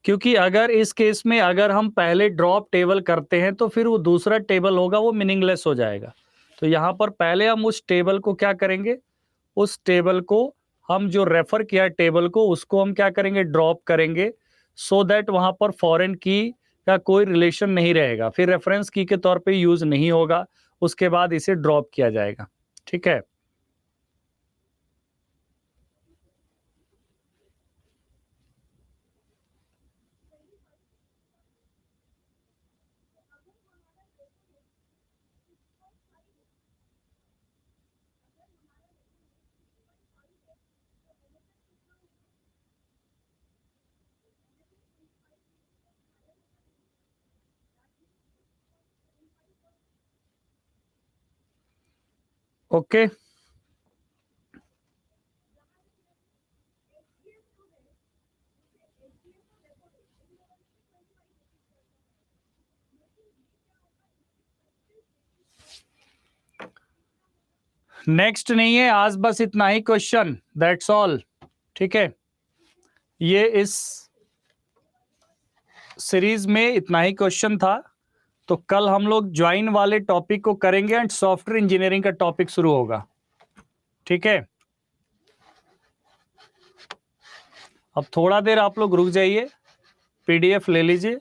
क्योंकि अगर इस केस में अगर हम पहले ड्रॉप टेबल करते हैं तो फिर वो दूसरा टेबल होगा वो मीनिंगलेस हो जाएगा। तो यहां पर पहले हम उस टेबल को क्या करेंगे? उस टेबल को, हम जो रेफर किया टेबल को, उसको हम क्या करेंगे? ड्रॉप करेंगे, सो दैट वहां पर फॉरेन की का कोई रिलेशन नहीं रहेगा, फिर रेफरेंस की के तौर पे यूज नहीं होगा, उसके बाद इसे ड्रॉप किया जाएगा। ठीक है। ओके, नेक्स्ट नहीं है आज, बस इतना ही क्वेश्चन, दैट्स ऑल। ठीक है, ये इस सीरीज में इतना ही क्वेश्चन था। तो कल हम लोग ज्वाइन वाले टॉपिक को करेंगे एंड सॉफ्टवेयर इंजीनियरिंग का टॉपिक शुरू होगा। ठीक है, अब थोड़ा देर आप लोग रुक जाइए, पीडीएफ ले लीजिए।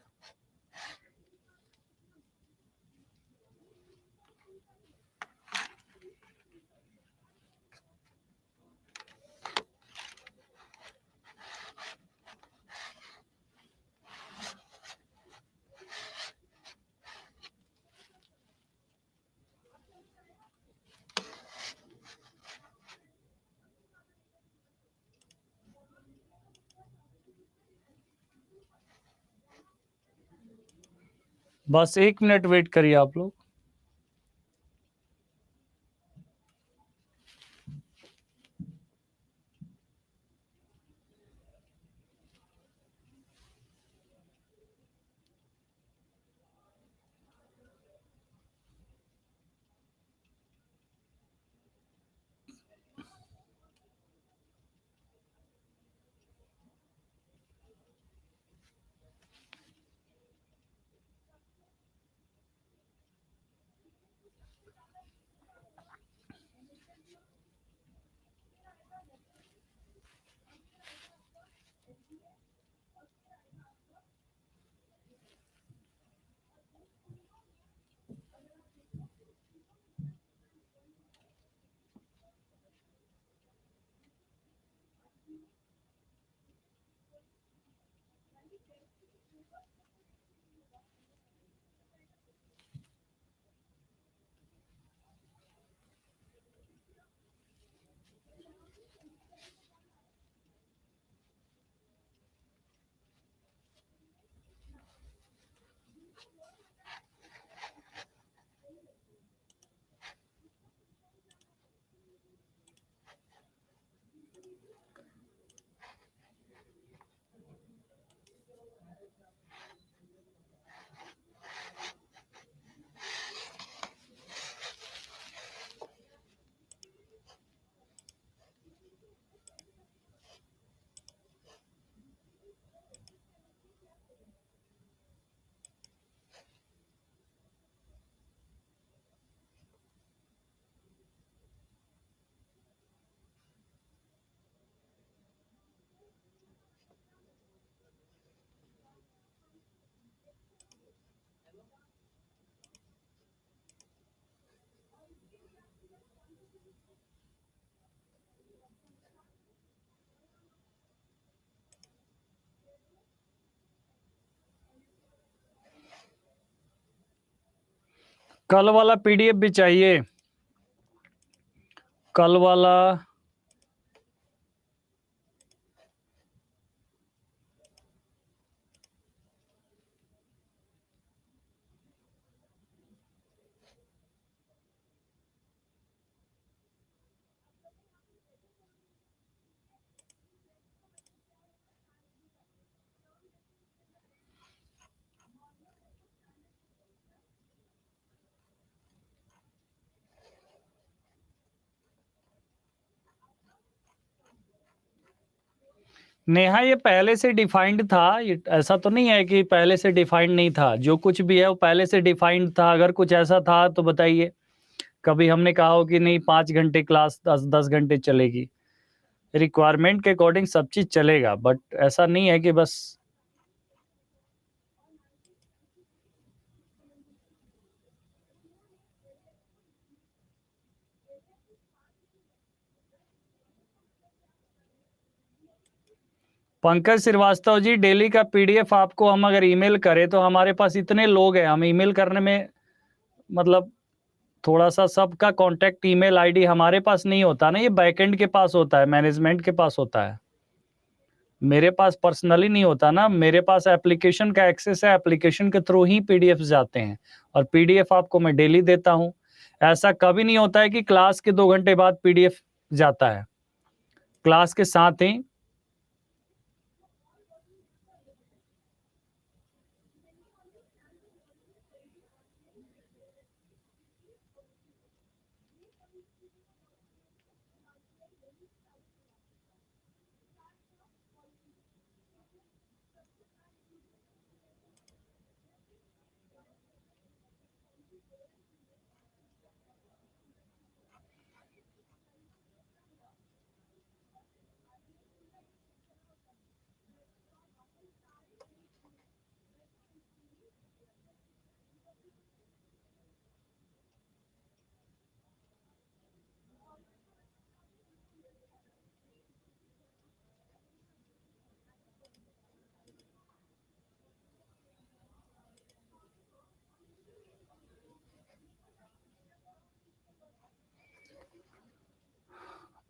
बस 1 मिनट वेट करिए आप लोग। कल वाला पीडीएफ भी चाहिए, कल वाला। नेहा, ये पहले से डिफाइंड था, ये ऐसा तो नहीं है कि पहले से डिफाइंड नहीं था। जो कुछ भी है वो पहले से डिफाइंड था। अगर कुछ ऐसा था तो बताइए। कभी हमने कहा हो कि नहीं 5 घंटे क्लास 10 घंटे चलेगी। रिक्वायरमेंट के अकॉर्डिंग सब चीज चलेगा, बट ऐसा नहीं है कि बस। पंकज श्रीवास्तव जी, डेली का पीडीएफ आपको हम अगर ईमेल करें तो हमारे पास इतने लोग हैं, हम ईमेल करने में मतलब थोड़ा सा सबका कांटेक्ट ईमेल आईडी हमारे पास नहीं होता ना, ये बैकएंड के पास होता है, मैनेजमेंट के पास होता है। मेरे पास पर्सनली नहीं होता ना, मेरे पास एप्लीकेशन का एक्सेस है, एप्लीकेशन के थ्रू ही पीडीएफ जाते हैं और पीडीएफ आपको मैं डेली देता हूं। ऐसा कभी नहीं होता है कि क्लास के 2 घंटे बाद पीडीएफ जाता है, क्लास के साथ ही।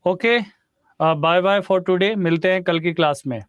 Okay, bye bye for today, मिलते हैं कल की क्लास में।